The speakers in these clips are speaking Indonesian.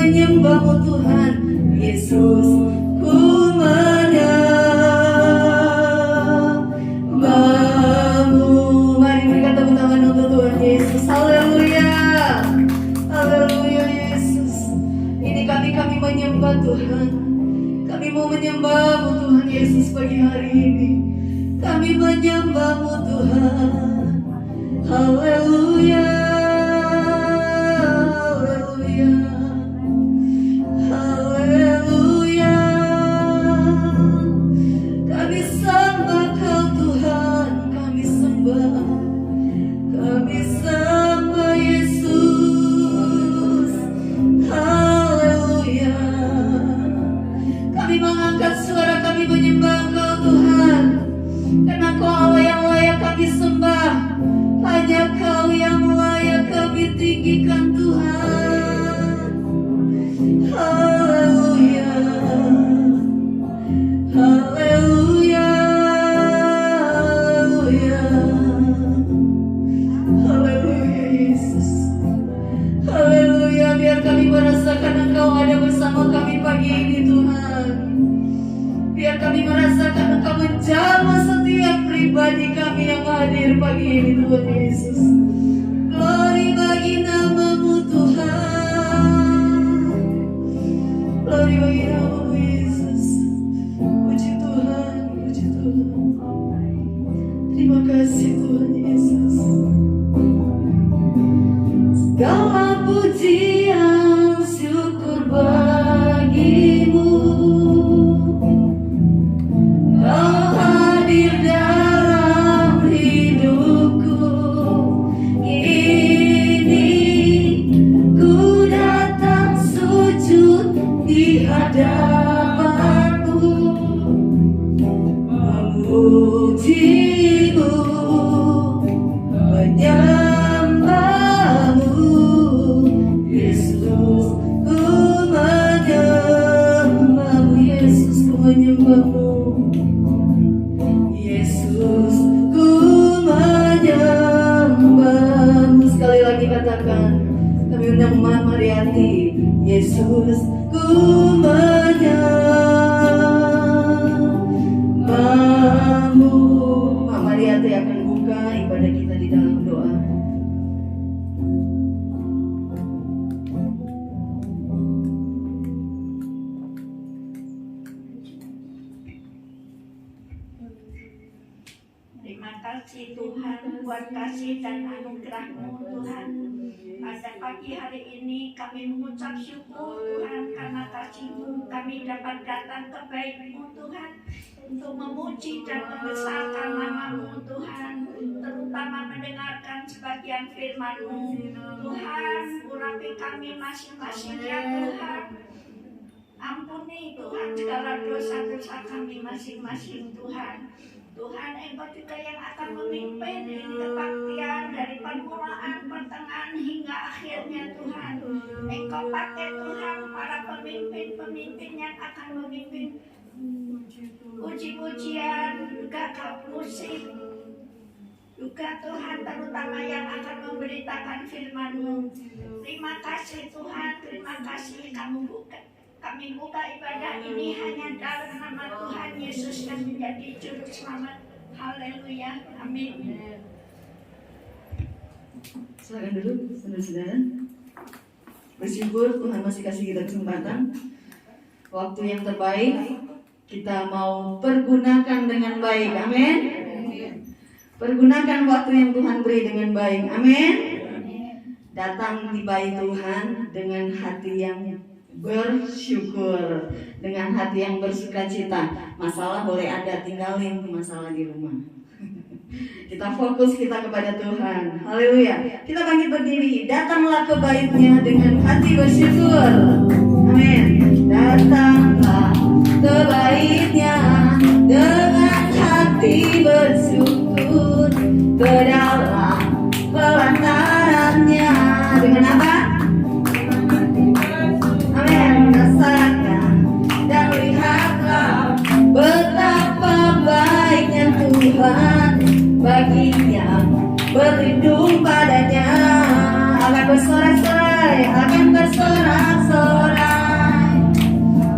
menyembah-Mu Tuhan. Yesus, ku menyembahmu. Mari berikan tepuk tangan untuk Tuhan Yesus. Haleluya, haleluya Yesus. Ini kami menyembah Tuhan. Kami mau menyembahmu Tuhan Yesus pagi hari ini. Kami menyembahmu Tuhan. Haleluya, haleluya, haleluya. Kami sembah Kau Tuhan, kami sembah Yesus. Haleluya. Kami mengangkat suara kami menyembah Engkau Tuhan, karena Kau Allah yang layak kami sembah. Hanya Kau yang layak kami tinggikan Tuhan. Haleluya, haleluya, haleluya, haleluya Yesus. Haleluya, biar kami merasakan Engkau ada bersama kami pagi ini Tuhan. Biar kami merasakan Engkau menjamah setiap pribadi kami yang hadir pagi ini Tuhan Yesus. Glory bagi nama-Mu Tuhan. Glory bagi nama-Mu Yesus. Puji Tuhan, puji Tuhan. Terima kasih Tuhan Yesus. Segala pujian syukur bagi-Mu. Kau hadir dalam hidupku. Kini ku datang sujud di hadapan-Mu, memuji-Mu, menyembah-Mu. Yesus, ku menyembah-Mu. Yesus, ku menyembah-Mu. Yesus, ku menyembah-Mu. Sekali lagi katakan, kami undang Mama Mariati. Yesus, ku menyembah-Mu. Mama Mariati akan buka ibadah kita di dalam doa. Terima kasih Tuhan buat kasih dan anugerah-Mu Tuhan. Pada pagi hari ini kami mengucap syukur Tuhan karena kasih-Mu kami dapat datang ke bait-Mu Tuhan untuk memuji dan membesarkan nama-Mu Tuhan, terutama mendengarkan sebagian firman-Mu Tuhan. Urapi kami masing-masing ya Tuhan. Ampuni Tuhan segala dosa-dosa kami masing-masing Tuhan. Tuhan, Engkau juga yang akan memimpin ini kebaktian dari permulaan, pertengahan hingga akhirnya Tuhan. Engkau pakai Tuhan para pemimpin-pemimpin yang akan memimpin puji-pujian, juga musik, juga Tuhan terutama yang akan memberitakan firman-Mu. Terima kasih Tuhan, terima kasih kami buka ibadah ini hanya dalam nama Tuhan Yesus yang menjadi juru selamat. Haleluya, amin. Silakan dulu, saudara-saudara. Bersyukur Tuhan masih kasih kita kesempatan. Waktu yang terbaik kita mau pergunakan dengan baik, amin. Pergunakan waktu yang Tuhan beri dengan baik, amin. Datang di bait Tuhan dengan hati yang bersyukur, dengan hati yang bersukacita. Masalah boleh ada, tinggalin masalah di rumah. Kita fokus kita kepada Tuhan. Haleluya. Kita bangkit berdiri. Datanglah ke bait-Nya dengan hati bersyukur. Amin. Datanglah ke bait-Nya dengan hati bersyukur, ke dalam pelataran-Nya dengan apa? Dan lihatlah betapa baiknya Tuhan, baginya berlindung padanya. Akan bersorak-sorai, akan bersorak-sorai,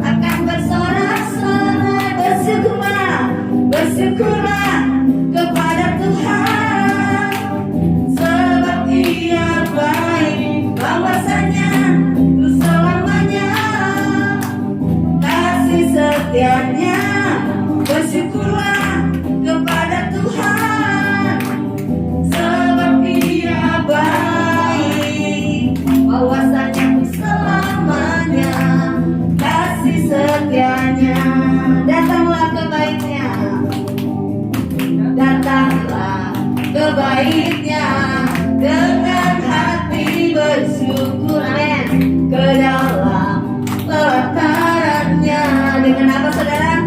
akan baiknya dengan hati bersyukur, amin, ke dalam pelatarannya. Dengan apa saudara?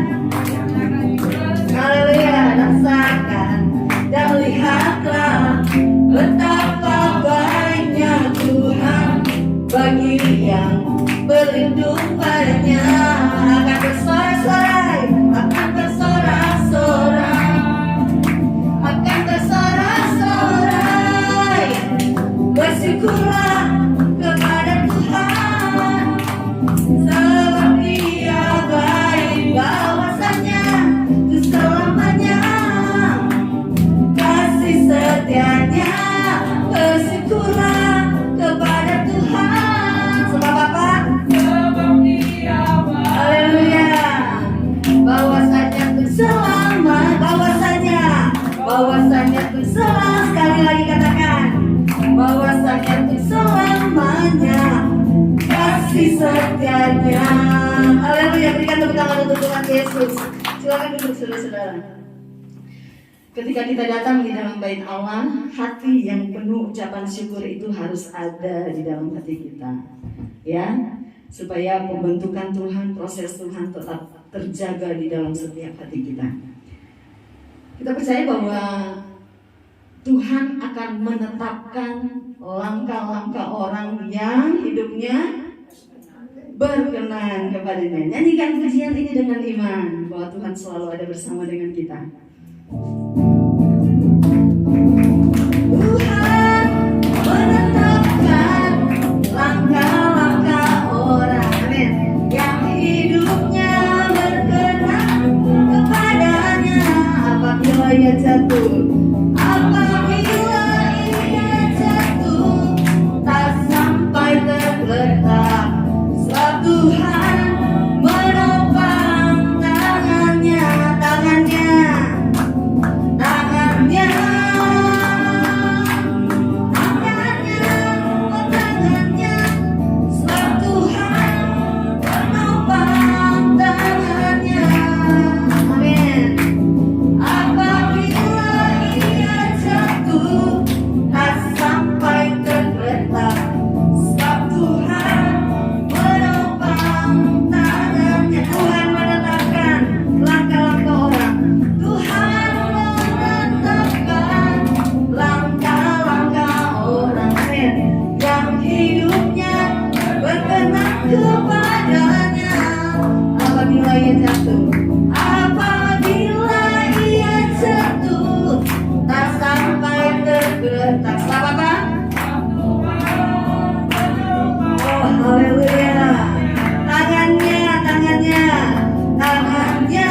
Haleluya, rasakan dan lihatlah betapa baiknya Tuhan bagi yang berlindung padanya. Akan bersorak-sorai, akan bersorak-sorai, akan bersorak-sorai. Bersyukurlah kepada Tuhan, sebab Dia baik, bahwasanya itu selamanya kasih setianya. Bersyukurlah kepada Tuhan, sebab apa? Haleluya, bahwasanya itu selamat, bahwasanya itu selamat. Sekali lagi katakan, bahwasanya itu selamanya kasih setianya. Haleluya, berikan tepuk tangan untuk Tuhan Yesus. Silakan duduk saudara-saudara. Ketika kita datang di dalam bait Allah, hati yang penuh ucapan syukur itu harus ada di dalam hati kita, ya, supaya pembentukan Tuhan, proses Tuhan tetap terjaga di dalam setiap hati kita. Kita percaya bahwa Tuhan akan menetapkan langkah-langkah orang yang hidupnya berkenan kepadanya. Nyanyikan pujian ini dengan iman bahwa Tuhan selalu ada bersama dengan kita. Tuhan menetapkan langkah-langkah orang, amin, yang hidupnya berkenan kepadanya. Apabila ia jatuh, apabila ia jatuh, tak sampai tergeletak, sebab Tuhan menopang tangannya, tangannya, tangannya, tangannya, tangannya, sebab Tuhan menopang tangannya, amin. Apabila ia jatuh, tak sampai tergeletak, sebab Tuhan menopang tangannya. Tuhan menetapkan langkah-langkah orang. Tuhan menetapkan langkah-langkah orang, amin, yang hidupnya berkenan kepadanya. Apabila ia jatuh, apabila ia jatuh, tak sampai tergeletak. Sebab apa? Oh, haleluya. Tangannya, tangannya, tangannya,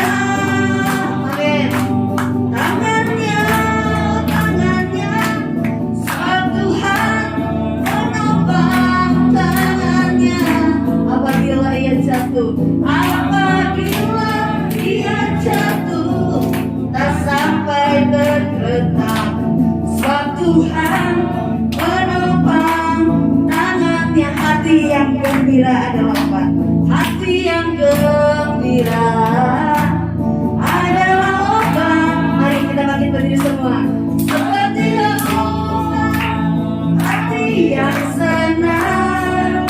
amin. Tangannya, tangannya, sebab Tuhan menopang tangannya. Apabila ia jatuh, apabila ia jatuh, tak sampai tergeletak, sebab Tuhan menopang tangannya. Hati yang gembira adalah apa? Hati yang gembira adalah obat. Mari kita bangkit berdiri semua. Seperti obat hati yang senang,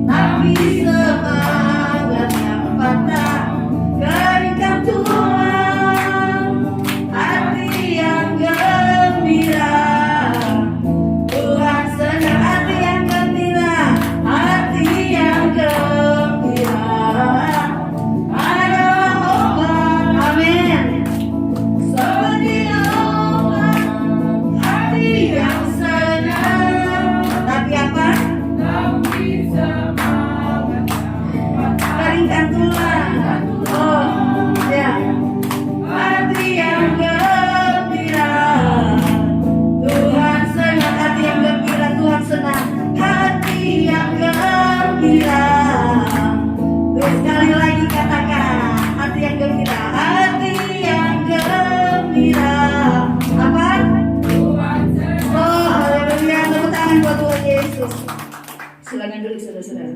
tapi semangat yang patah, keringkan Tuhan. Hati yang gembira, Tuhan senang. Hati yang gembira, hati yang gembira adalah obat, amin. Seperti obat hati yang senang, tapi apa? Keringkan Tuhan. Oh, ya. Hati yang gembira, Tuhan senang. Hati yang gembira, Tuhan senang. Hati yang gembira. Terus sekali lagi katakan, hati yang gembira, hati yang gembira. Apa? Oh, haleluya. Tepuk tangan buat Tuhan Yesus. Silakan duduk saudara-saudara.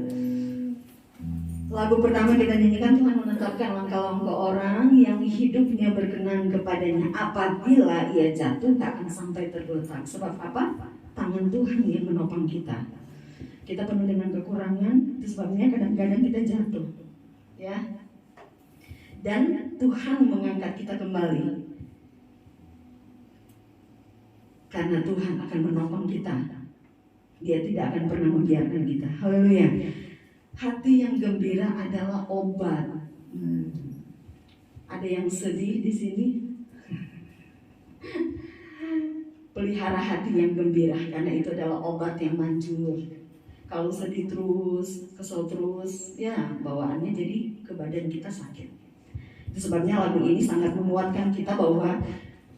Lagu pertama kita nyanyikan, Tuhan menetapkan langkah-langkah orang yang hidupnya berkenan kepadanya. Apabila ia jatuh, tak akan sampai tergeletak. Sebab apa? Tangan Tuhan yang menopang kita. Kita penuh dengan kekurangan, itu sebabnya kadang-kadang kita jatuh, ya. Dan Tuhan mengangkat kita kembali, karena Tuhan akan menopang kita. Dia tidak akan pernah membiarkan kita. Haleluya. Hati yang gembira adalah obat. Ada yang sedih di sini? Pelihara hati yang gembira, karena itu adalah obat yang manjur. Kalau sedih terus, kesel terus, ya bawaannya jadi ke badan kita sakit. Itu sebabnya lagu ini sangat menguatkan kita bahwa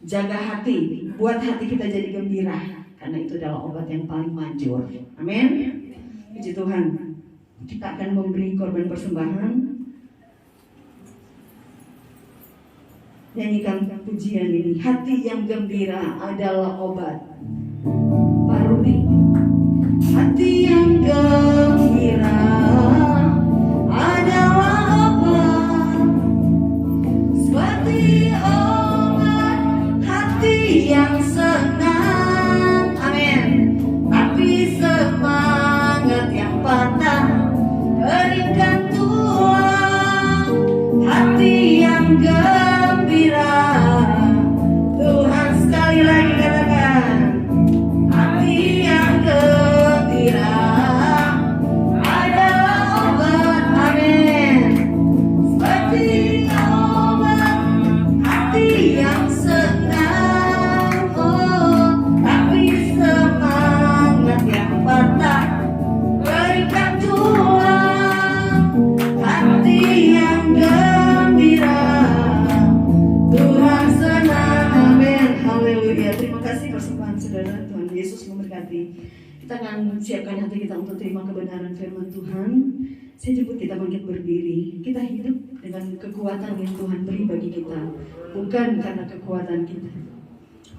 jaga hati, buat hati kita jadi gembira, karena itu adalah obat yang paling manjur. Amin. Puji Tuhan. Kita akan memberi korban persembahan. Nyanyikan pujian ini. Hati yang gembira adalah obat. Pak Rudi. Hati yang gembira adalah obat, seperti obat hati yang senang. Amin. Tapi semangat yang patah keringkan tulang. Hati yang gembira, Tuhan sekali lagi katakan, hati yang gembira adalah obat. Amin. Seperti obat hati yang senang, oh, tapi semangat yang patah berikan tulang. Hati yang gembira, Tuhan senang. Amin. Haleluya. Terima kasih persembahan saudara. Tuhan Yesus memberkati. Kita akan siapkan hati kita untuk terima kebenaran firman Tuhan. Saya jemput kita bangkit berdiri. Kita hidup dengan kekuatan yang Tuhan beri bagi kita, bukan karena kekuatan kita.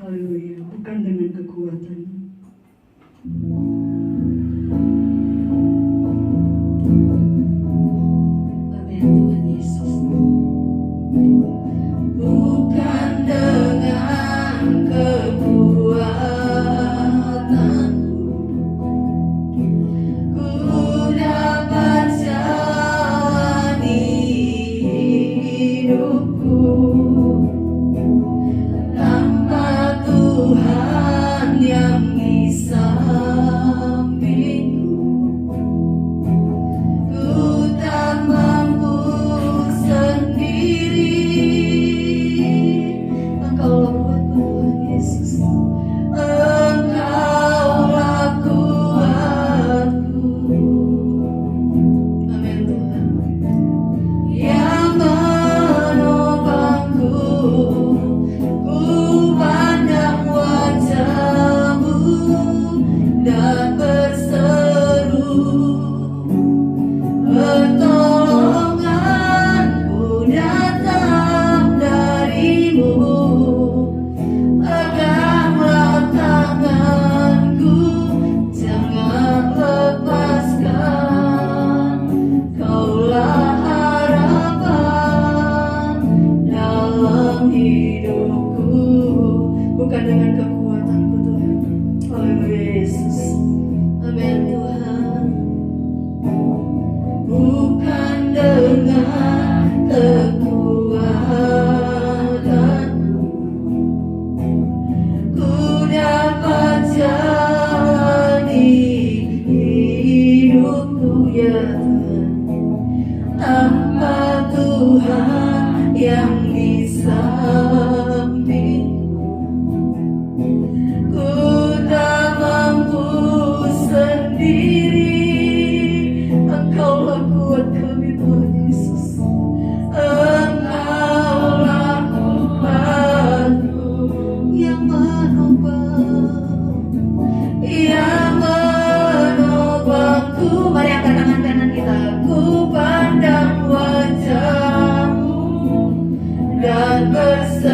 Haleluya. Bukan dengan kekuatan. Amin. Tuhan Yesus. Bukan dengan kekuatanku ku dapat jalani hidupku, tanpa Tuhan yang di sampingku ku tak mampu sendiri. Engkaulah kuatku Tuhan Yesus, Engkaulah kuatku. Amin Tuhan. Yang menopangku, ku pandang wajah-Mu dan berseru, pertolonganku datang dari-Mu. Peganglah tanganku, jangan lepaskan. Kaulah harapan dalam hidupku. Bukan dengan kekuatanku Tuhan. Haleluya Yesus. Amin Tuhan. Bukan dengan kekuatanku ku dapat jalani hidupku, ya Tuhan, tanpa Tuhan yang di sampingku ku tak mampu sendiri. Engkaulah kuat kami Tuhan Yesus, Engkaulah kuatku yang menopangku. Mari angkat tangan kanan kita. Ku pandang wajah-Mu dan berseru,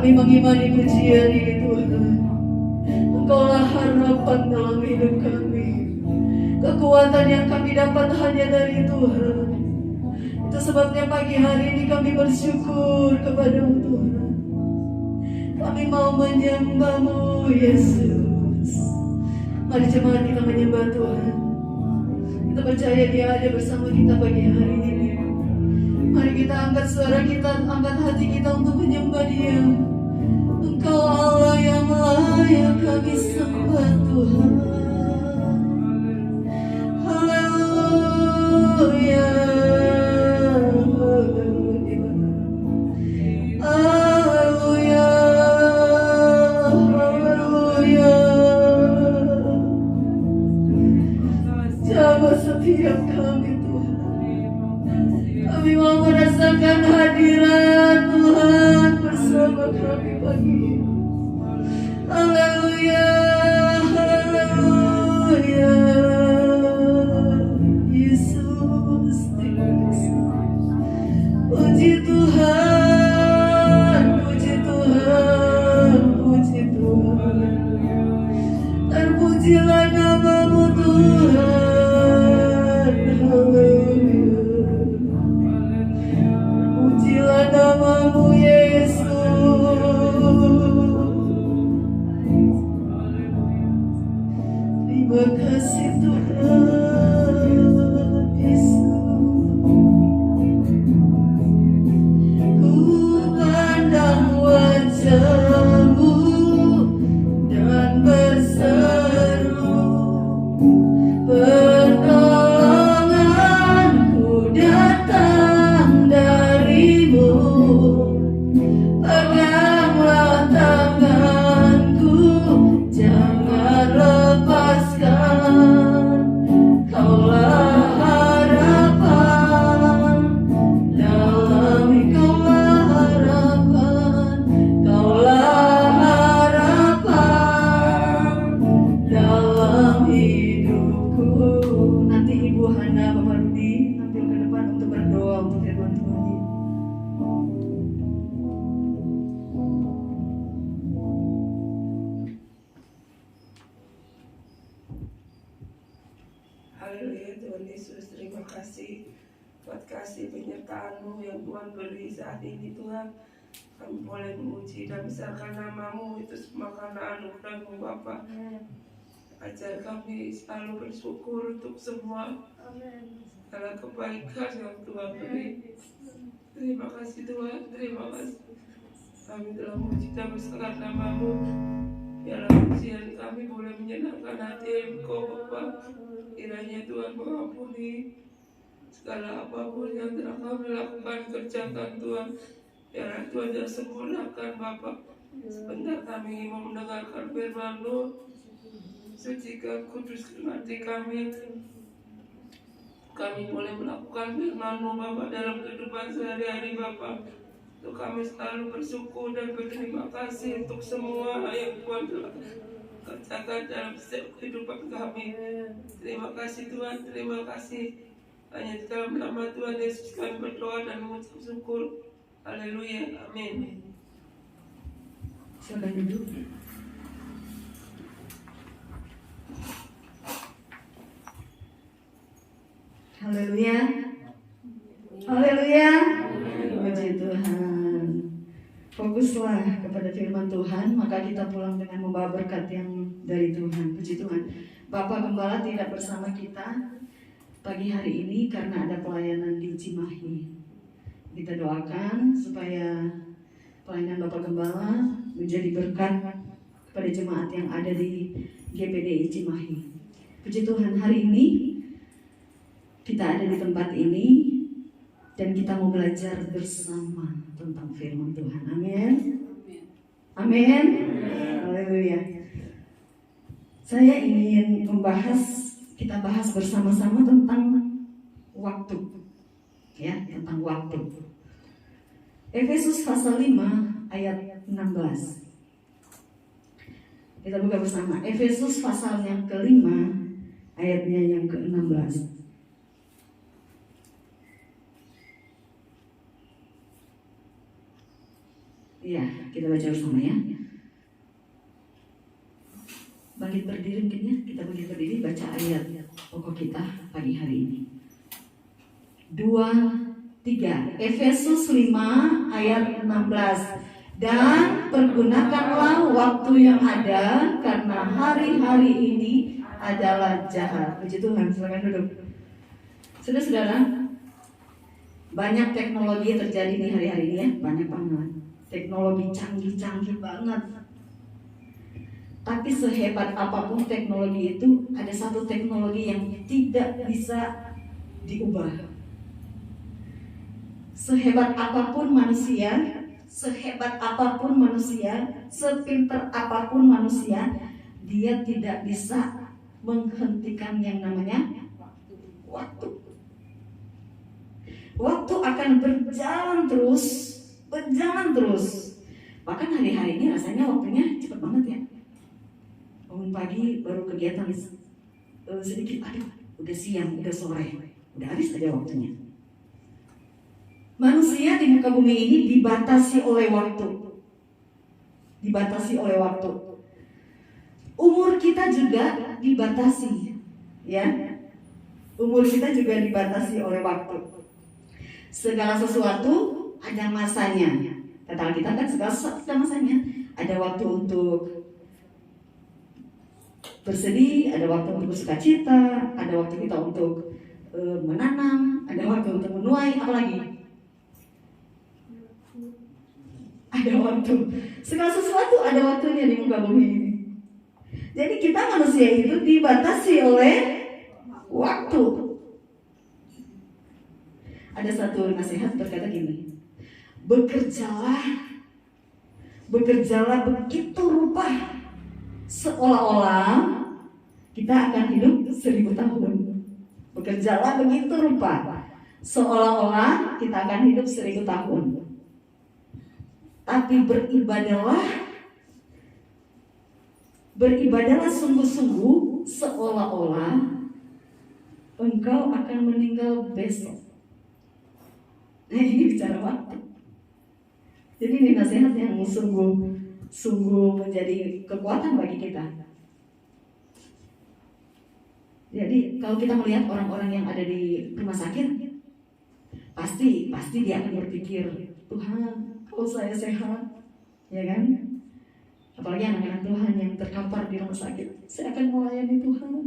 Kami mengimani pujian ini Tuhan. Engkaulah harapan dalam hidup kami. Kekuatan yang kami dapat hanya dari Tuhan. Itu sebabnya pagi hari ini kami bersyukur kepada-Mu Tuhan. Kami mau menyembah-Mu Yesus. Mari jemaat kita menyembah Tuhan. Kita percaya Dia ada bersama kita pagi hari ini. Mari kita angkat suara kita, angkat hati kita untuk menyembah Dia. Engkau Allah yang layak kami sembah Tuhan. Haleluya. Haleluya. Haleluya. Jamah setiap kami Tuhan. Kami mau merasakan hadirat Tuhan bersama kami pagi ini. Haleluya, haleluya. Yesus, terima kasih. Puji Tuhan, puji Tuhan, puji Tuhan. Terpujilah nama-Mu Tuhan. Haleluya. Terpujilah nama-Mu Yesus. Terima kasih Tuhan Yesus. Ku pandang wajah-Mu dan berseru, pertolonganku datang dari-Mu. Peganglah tanganku, jangan lepaskan. Kaulah harapan dalam, Kaulah harapan, Kaulah harapan dalam hidupku. Nanti Ibu Hana, Bapak Rudi tampil ke depan untuk berdoa untuk firman Tuhan ini. Haleluya Tuhan Yesus, terima kasih buat kasih penyertaan-Mu yang Tuhan beri saat ini Tuhan. Kami boleh memuji dan besarkan nama-Mu, itu semua karena anugerah-Mu Bapa. Ajar kami selalu bersyukur untuk semua segala kebaikan yang Tuhan beri. Terima kasih Tuhan, terima kasih. Kami telah memuji dan besarkan nama-Mu. Biarlah pujian kami boleh menyenangkan hati Engkau Bapa. Kiranya Tuhan mengampuni segala apapun yang telah kami lakukan, kerjakan Tuhan. Biarlah Tuhan yang sempurnakan Bapa. Sebentar kami ingin mendengarkan firman-Mu. Sucikan, kuduskan hati kami. Kami boleh melakukan firman-Mu Bapa dalam kehidupan sehari-hari Bapa. Untuk kami selalu bersyukur dan berterima kasih untuk semua yang Tuhan telah kerjakan dalam setiap kehidupan kami. Terima kasih Tuhan, terima kasih. Hanya di dalam nama Tuhan Yesus kami berdoa dan mengucap syukur. Haleluya, amin. Silakan duduk. Haleluya. Haleluya. Puji Tuhan. Fokuslah kepada firman Tuhan, maka kita pulang dengan membawa berkat yang dari Tuhan. Puji Tuhan. Bapak Gembala tidak bersama kita pagi hari ini karena ada pelayanan di Cimahi. Kita doakan supaya pelayanan Bapak Gembala menjadi berkat kepada jemaat yang ada di GPDI Cimahi. Puji Tuhan, hari ini kita ada di tempat ini dan kita mau belajar bersama tentang firman Tuhan. Amin. Amin. Haleluya. Saya ingin kita bahas bersama-sama tentang waktu. Ya, tentang waktu. Efesus pasal 5 ayat 16. Kita buka bersama. Efesus pasal yang ke-5 ayatnya yang ke-16. Ya, kita baca bersama ya. Bangkit berdiri mungkin ya, kita bangkit berdiri baca ayat pokok kita pagi hari ini. 2, 3, Efesus 5 ayat 16. Dan pergunakanlah waktu yang ada karena hari-hari ini adalah jahat. Puji Tuhan, silakan duduk. Saudara-saudara, banyak teknologi yang terjadi di hari-hari ini ya, banyak banget. Teknologi canggih-canggih banget. Tapi sehebat apapun teknologi itu, ada satu teknologi yang tidak bisa diubah. Sehebat apapun manusia, sepintar apapun manusia, dia tidak bisa menghentikan yang namanya waktu. Waktu akan berjalan terus. Bahkan hari-hari ini rasanya waktunya cepat banget ya. Bangun pagi baru kegiatan sedikit, aduh udah siang, udah sore, udah habis aja waktunya. Manusia di muka bumi ini dibatasi oleh waktu. Umur kita juga dibatasi, ya. Umur kita juga dibatasi oleh waktu. Segala sesuatu ada masanya. Kata kita kan segala sesuatu ada masanya. Ada waktu untuk bersedih, ada waktu untuk bersukacita, ada waktu kita untuk menanam, ada waktu untuk menuai, apalagi ada waktu. Segala sesuatu ada waktunya di muka bumi ini. Jadi kita manusia itu dibatasi oleh waktu. Ada satu nasihat berkata gini, bekerjalah begitu rupa seolah-olah kita akan hidup 1000 tahun. Bekerjalah begitu rupa seolah-olah kita akan hidup 1000 tahun. Tapi beribadahlah sungguh-sungguh seolah-olah engkau akan meninggal besok. Nah, ini bicara waktu. Jadi ini nasihat yang sungguh menjadi kekuatan bagi kita. Jadi kalau kita melihat orang-orang yang ada di rumah sakit, pasti dia akan berpikir, Tuhan, kalau saya sehat, ya kan? Apalagi anak-anak Tuhan yang terkapar di rumah sakit, saya akan melayani Tuhan.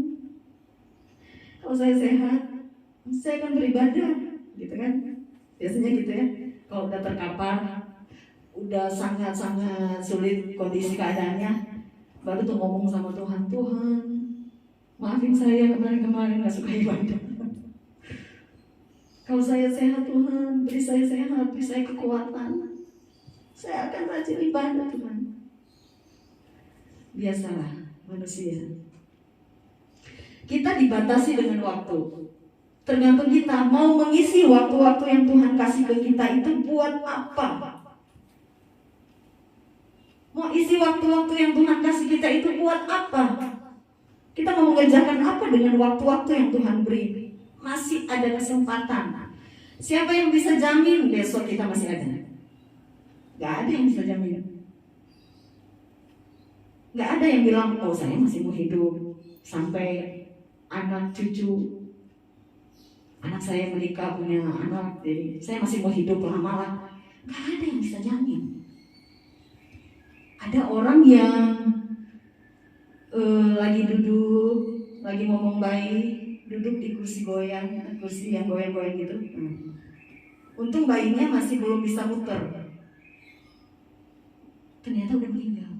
Kalau saya sehat, saya akan beribadah, gitu kan? Biasanya gitu ya. Kalau udah terkapar, udah sangat-sangat sulit kondisi keadaannya, baru tuh ngomong sama Tuhan, Tuhan, maafin saya kemarin-kemarin gak suka ibadah. Kalau saya sehat Tuhan, beri saya sehat, beri saya kekuatan, saya akan rajin ibadah Tuhan. Biasalah manusia. Kita dibatasi dengan waktu. Tergantung kita mau mengisi waktu-waktu yang Tuhan kasih ke kita itu buat apa. Mau isi waktu-waktu yang Tuhan kasih kita itu buat apa? Kita mau mengerjakan apa dengan waktu-waktu yang Tuhan beri? Masih ada kesempatan. Siapa yang bisa jamin besok kita masih ada? Gak ada yang bisa jamin. Gak ada yang bilang, oh saya masih mau hidup sampai anak cucu, anak saya menikah punya anak, jadi saya masih mau hidup lama lah. Gak ada yang bisa jamin. Ada orang yang lagi duduk, lagi ngomong baik, duduk di kursi yang goyang-goyang gitu. Untung bayinya masih belum bisa muter. Ternyata udah meninggal.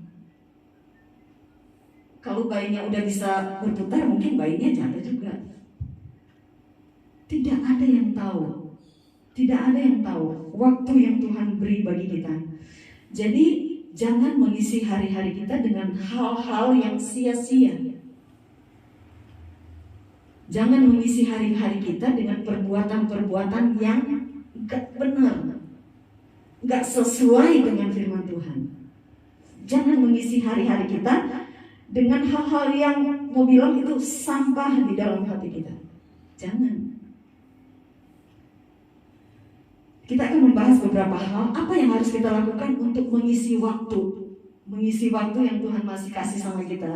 Kalau bayinya udah bisa berputar, mungkin bayinya jatuh juga. Tidak ada yang tahu. Waktu yang Tuhan beri bagi kita. Jadi jangan mengisi hari-hari kita dengan hal-hal yang sia-sia. Jangan mengisi hari-hari kita dengan perbuatan-perbuatan yang gak benar, gak sesuai dengan firman Tuhan. Jangan mengisi hari-hari kita dengan hal-hal yang mau bilang itu sampah di dalam hati kita. Jangan. kita akan membahas beberapa hal apa yang harus kita lakukan untuk mengisi waktu yang Tuhan masih kasih sama kita.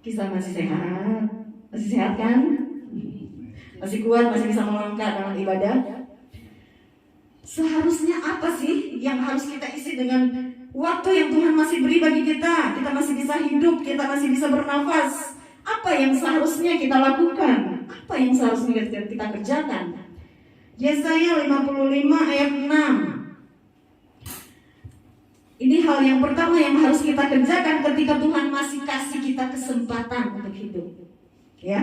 Kita masih sehat kan? Masih kuat, masih bisa melangkah dalam ibadah. Seharusnya apa sih yang harus kita isi dengan waktu yang Tuhan masih beri bagi kita? Kita masih bisa hidup, kita masih bisa bernafas. Apa yang seharusnya kita lakukan? Apa yang seharusnya kita kerjakan? Yesaya 55 ayat 6. Ini hal yang pertama yang harus kita kerjakan ketika Tuhan masih kasih kita kesempatan untuk hidup. Ya,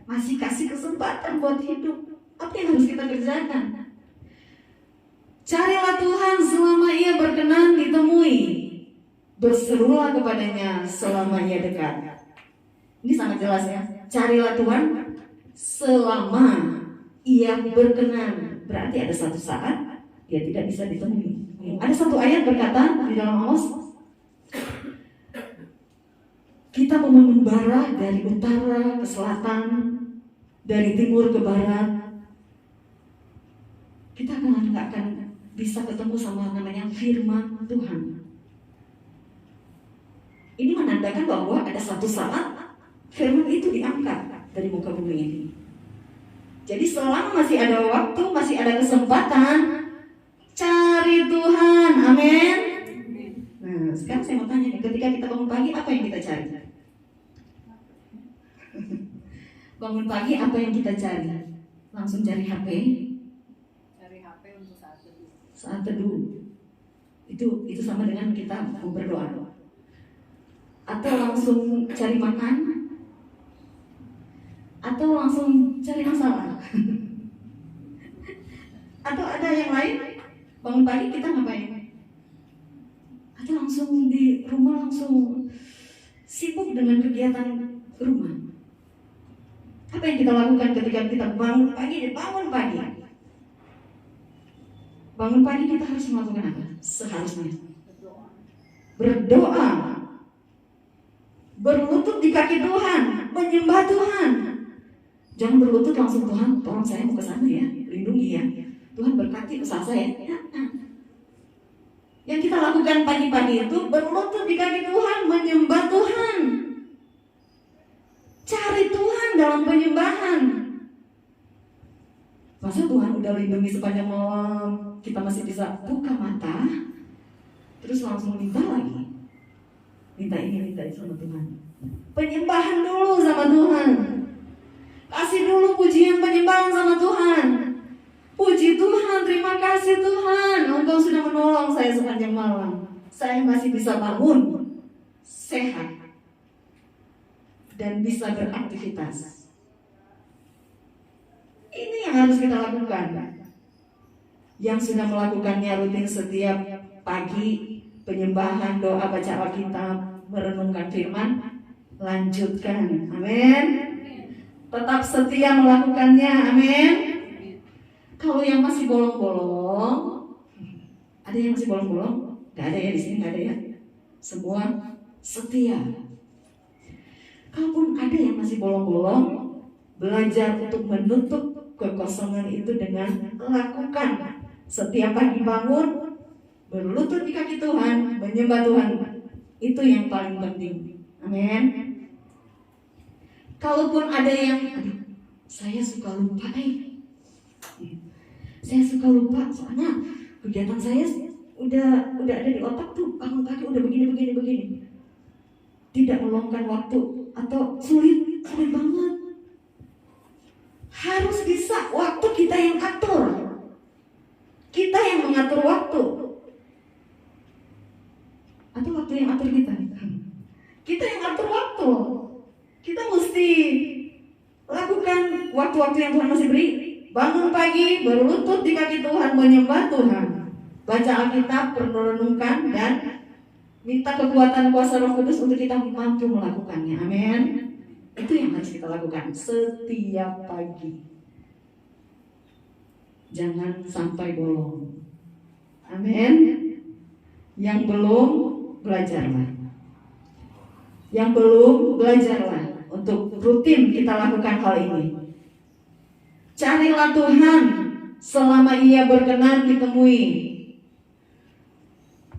masih kasih kesempatan buat hidup. Apa yang harus kita kerjakan? Carilah Tuhan selama Ia berkenan ditemui. Berserulah kepadanya selama Ia dekat. Ini sangat jelas ya. Carilah Tuhan selama Ia berkenan. Berarti ada satu saat Dia tidak bisa ditemui. Ada satu ayat berkata di dalam Amos, kita mau mengembara dari utara ke selatan, dari timur ke barat. Kita nggak akan bisa ketemu sama namanya firman Tuhan. Ini menandakan bahwa ada satu saat firman itu diangkat dari muka bumi ini. Jadi selama masih ada waktu, masih ada kesempatan, cari Tuhan, amin. Nah, sekarang saya mau tanya nih, ketika kita bangun pagi, apa yang kita cari? Bangun pagi, apa yang kita cari? Langsung cari HP? Cari HP untuk saat teduh. Saat teduh. Itu sama dengan kita mau berdoa. Atau langsung cari makan? Atau langsung cari masalah? Atau ada yang lain? Bangun pagi kita ngapain? Atau langsung di rumah langsung sibuk dengan kegiatan rumah? Apa yang kita lakukan ketika kita bangun pagi? Bangun pagi kita harus melakukan apa? Seharusnya berdoa, berlutut di kaki Tuhan, menyembah Tuhan. Jangan berlutut langsung, Tuhan, tolong saya mau ke sana ya, lindungi ya. Tuhan berkati usaha saya. Yang kita lakukan pagi-pagi itu berlutut di kaki Tuhan, menyembah Tuhan. Cari Tuhan dalam penyembahan. Masa Tuhan udah lindungi sepanjang malam, kita masih bisa buka mata, terus langsung minta lagi. Minta ini, minta itu sama Tuhan. Penyembahan dulu sama Tuhan. Kasih dulu pujian penyembahan sama Tuhan. Puji Tuhan, terima kasih Tuhan, Engkau sudah menolong saya sepanjang malam. Saya masih bisa bangun, sehat, dan bisa beraktivitas. Ini yang harus kita lakukan. Yang sudah melakukannya rutin setiap pagi, penyembahan, doa, baca Alkitab, merenungkan firman, lanjutkan, amin. Tetap setia melakukannya, amin. Kalau yang masih bolong-bolong, ada yang masih bolong-bolong? Gak ada ya di sini, gak ada ya. Semua setia. Kalaupun ada yang masih bolong-bolong, belajar untuk menutup kekosongan itu dengan lakukan. Setiap pagi bangun, berlutut di kaki Tuhan, menyembah Tuhan. Itu yang paling penting. Amin. Kalaupun ada yang, saya suka lupa saya suka lupa, soalnya kegiatan saya udah ada di otak tuh, bangun pagi udah begini. Tidak meluangkan waktu atau sulit banget. Harus bisa, waktu kita yang atur. Kita yang mengatur waktu. Atau waktu yang atur kita? Kita yang atur waktu. Kita mesti lakukan waktu-waktu yang Tuhan masih beri. Bangun pagi, berlutut di kaki Tuhan, menyembah Tuhan, baca Alkitab, merenungkan, dan minta kekuatan kuasa Roh Kudus untuk kita mampu melakukannya. Amin. Itu yang harus kita lakukan setiap pagi. Jangan sampai bolong. Amin. Yang belum, belajarlah. Yang belum, belajarlah untuk rutin kita lakukan hal ini. Carilah Tuhan selama ia berkenan ditemui.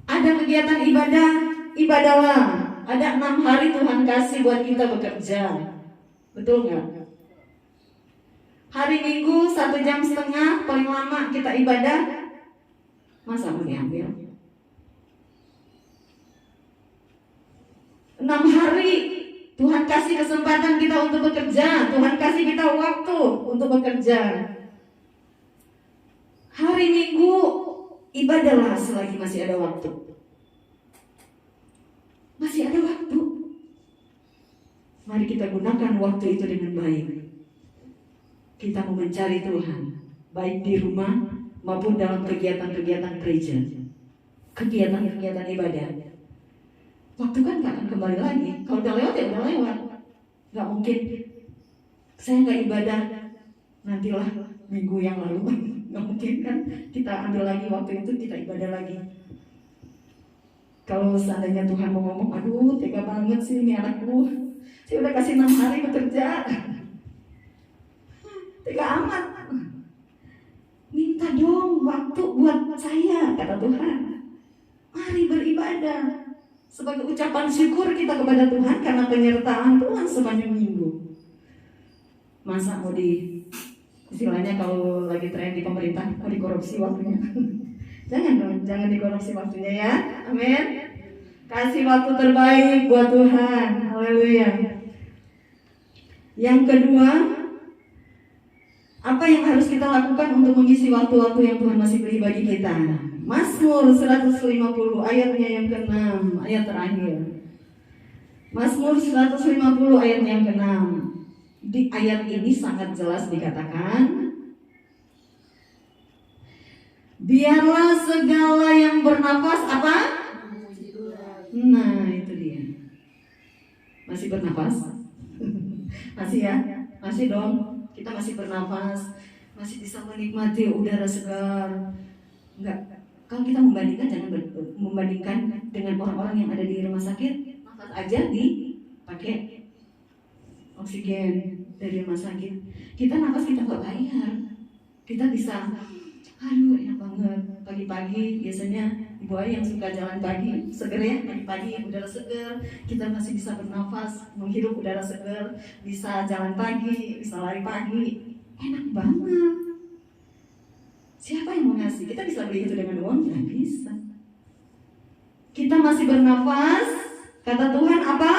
Ada kegiatan ibadah, ibadahlah. Ada 6 hari Tuhan kasih buat kita bekerja. Betul nggak? Hari Minggu 1,5 jam paling lama kita ibadah. Masa mau diambil? 6 hari Tuhan kasih kesempatan kita untuk bekerja. Tuhan kasih kita waktu untuk bekerja. Hari Minggu ibadahlah selagi masih ada waktu. Masih ada waktu. Mari kita gunakan waktu itu dengan baik. Kita mau mencari Tuhan, baik di rumah maupun dalam kegiatan-kegiatan gereja, kegiatan-kegiatan ibadah. Waktu kan gak akan kembali lagi. Kalau udah lewat ya udah lewat. Gak mungkin saya gak ibadah nantilah minggu yang lalu. Gak mungkin kan kita ambil lagi waktu itu, kita ibadah lagi. Kalau seandainya Tuhan mau ngomong, aduh tega banget sih ini anakku, saya udah kasih 6 hari bekerja, tega amat. Minta dong waktu buat saya, kata Tuhan. Mari beribadah sebagai ucapan syukur kita kepada Tuhan karena penyertaan Tuhan sepanjang minggu. Masa mau istilahnya kalau lagi tren di pemerintah mau dikorupsi waktunya? Jangan dong, jangan dikorupsi waktunya ya. Amin. Kasih waktu terbaik buat Tuhan. Haleluya. Yang kedua, apa yang harus kita lakukan untuk mengisi waktu-waktu yang Tuhan masih beri bagi kita? Mazmur 150 ayatnya yang ke-6, ayat terakhir. Mazmur 150 ayatnya yang ke-6. Di ayat ini sangat jelas dikatakan, biarlah segala yang bernafas apa? Nah itu dia. Masih bernafas? Masih ya? Masih dong. Kita masih bernafas, masih bisa menikmati udara segar. Enggak. Kalau kita membandingkan, jangan membandingkan dengan orang-orang yang ada di rumah sakit. Nafas aja dipakai oksigen dari rumah sakit. Kita nafas kita nggak bayar. Kita bisa, aduh enak banget. Pagi-pagi biasanya ibu ayah yang suka jalan pagi, seger ya, pagi-pagi udara seger. Kita masih bisa bernafas, menghirup udara seger, bisa jalan pagi, bisa lari pagi. Enak banget. Siapa yang mau ngasih? Kita bisa beli itu dengan uang? Nggak bisa. Kita masih bernafas, kata Tuhan apa?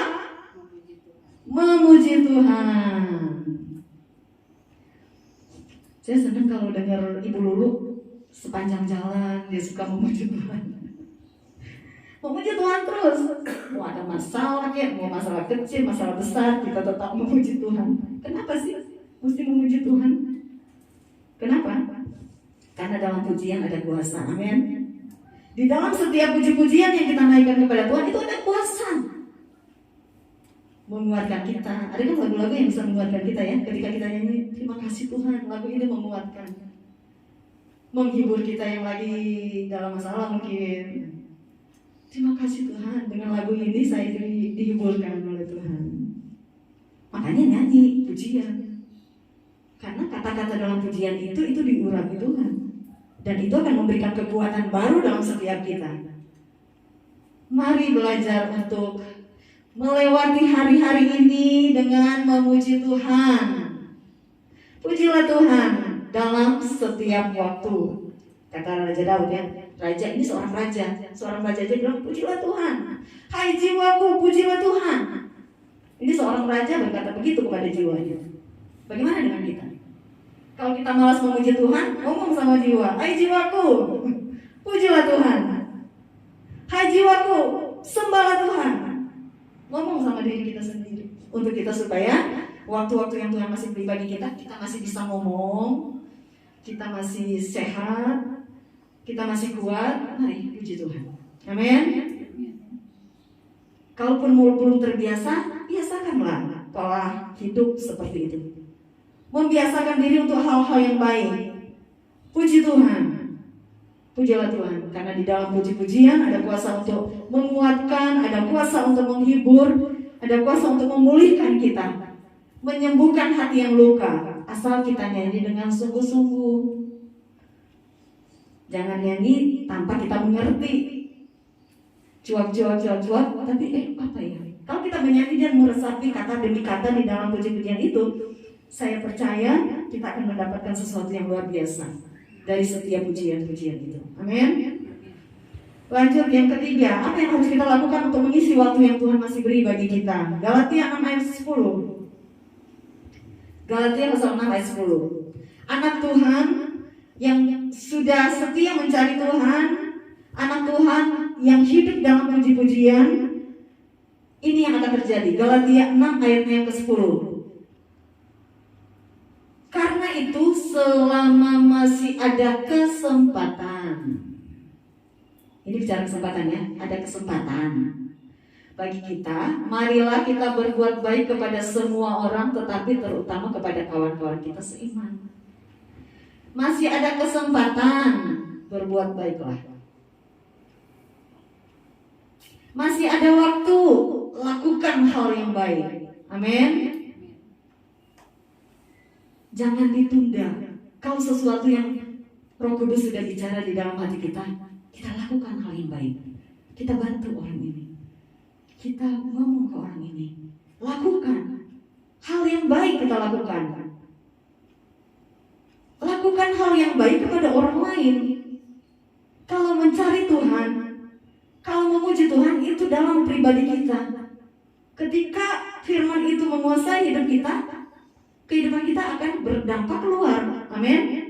Memuji Tuhan. Saya senang kalau dengar Ibu Lulu sepanjang jalan dia suka memuji Tuhan. Memuji Tuhan terus. Mau ada masalah ya, mau masalah kecil, masalah besar, kita tetap memuji Tuhan. Kenapa sih mesti memuji Tuhan? Kenapa? Karena dalam pujian ada kuasa. Amin. Di dalam setiap puji-pujian yang kita naikkan kepada Tuhan itu ada kuasa menguatkan kita. Ada kan lagu-lagu yang bisa menguatkan kita ya. Ketika kita nyanyi, terima kasih Tuhan, lagu ini menguatkan, menghibur kita yang lagi dalam masalah mungkin. Terima kasih Tuhan, dengan lagu ini saya dihiburkan oleh Tuhan. Makanya nyanyi pujian. Karena kata-kata dalam pujian itu diurapi Tuhan. Dan itu akan memberikan kekuatan baru dalam setiap kita. Mari belajar untuk melewati hari-hari ini dengan memuji Tuhan. Pujilah Tuhan dalam setiap waktu. Kata Raja Daud ya, raja ini seorang raja aja bilang pujilah Tuhan. Hai jiwaku, pujilah Tuhan. Ini seorang raja berkata begitu kepada jiwanya. Bagaimana dengan kita? Kalau kita malas memuji Tuhan, ngomong sama jiwa, hai jiwaku, pujilah Tuhan. Hai jiwaku, sembahlah Tuhan. Ngomong sama diri kita sendiri. Untuk kita supaya waktu-waktu yang Tuhan masih beri bagi kita masih bisa ngomong, kita masih sehat, kita masih kuat. Mari puji Tuhan. Amin. Kalaupun belum terbiasa, biasakanlah pola hidup seperti itu. Membiasakan diri untuk hal-hal yang baik. Puji Tuhan. Pujilah Tuhan. Karena di dalam puji-pujian ada kuasa untuk menguatkan, ada kuasa untuk menghibur, ada kuasa untuk memulihkan kita, menyembuhkan hati yang luka. Asal kita nyanyi dengan sungguh-sungguh. Jangan nyanyi tanpa kita mengerti. Cuap, tapi apa ya? Kalau kita menyanyi dan meresapi kata demi kata di dalam puji-pujian itu, saya percaya kita akan mendapatkan sesuatu yang luar biasa dari setiap pujian-pujian itu. Amin. Lanjut yang ketiga, apa yang harus kita lakukan untuk mengisi waktu yang Tuhan masih beri bagi kita? Galatia 6 ayat 10. Galatia pasal 6 ayat 10. Anak Tuhan yang sudah setia mencari Tuhan, anak Tuhan yang hidup dalam puji-pujian, ini yang akan terjadi. Galatia 6 ayatnya yang ke-10. Karena itu selama masih ada kesempatan, ini bicara kesempatan ya, ada kesempatan bagi kita, marilah kita berbuat baik kepada semua orang, tetapi terutama kepada kawan-kawan kita seiman. Masih ada kesempatan, berbuat baiklah. Masih ada waktu, lakukan hal yang baik. Amin. Jangan ditunda. Kalau sesuatu yang Roh Kudus sudah bicara di dalam hati kita, kita lakukan hal yang baik. Kita bantu orang ini. Kita ngomong ke orang ini. Lakukan hal yang baik, kita lakukan. Lakukan hal yang baik kepada orang lain. Kalau mencari Tuhan, kalau memuji Tuhan, itu dalam pribadi kita. Ketika firman itu menguasai hidup kita, kehidupan kita akan berdampak keluar. Amin.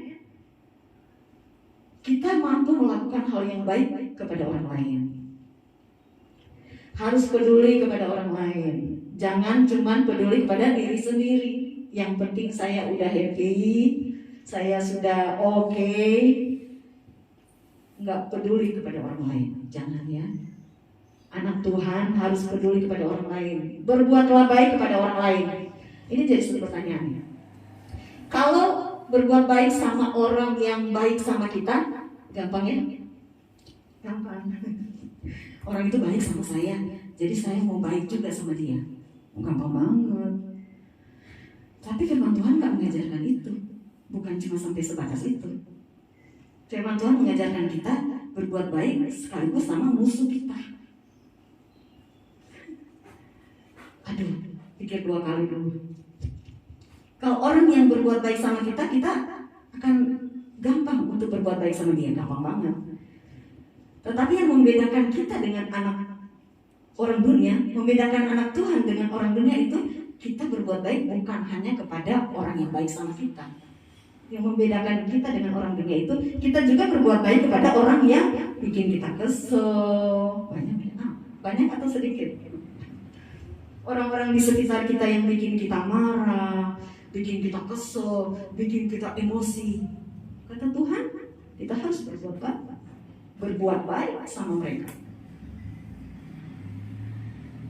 Kita mampu melakukan hal yang baik kepada orang lain. Harus peduli kepada orang lain. Jangan cuma peduli kepada diri sendiri. Yang penting saya udah happy, saya sudah oke. Nggak peduli kepada orang lain. Jangan ya. Anak Tuhan harus peduli kepada orang lain. Berbuatlah baik kepada orang lain. Ini jadi satu pertanyaan. Kalau berbuat baik sama orang yang baik sama kita, gampang ya? Gampang. Orang itu baik sama saya, jadi saya mau baik juga sama dia. Gampang banget. Tapi firman Tuhan gak mengajarkan itu. Bukan cuma sampai sebatas itu. Firman Tuhan mengajarkan kita berbuat baik sekaligus sama musuh kita. Aduh, pikir 2 kali dulu. Kalau orang yang berbuat baik sama kita, kita akan gampang untuk berbuat baik sama dia, gampang banget. Tetapi yang membedakan kita dengan anak orang dunia, membedakan anak Tuhan dengan orang dunia itu, kita berbuat baik bukan hanya kepada orang yang baik sama kita. Yang membedakan kita dengan orang dunia itu, kita juga berbuat baik kepada orang yang bikin kita kesel. Banyak atau sedikit? Orang-orang di sekitar kita yang bikin kita marah, bikin kita kesel, bikin kita emosi. Kata Tuhan, kita harus berbuat baik sama mereka.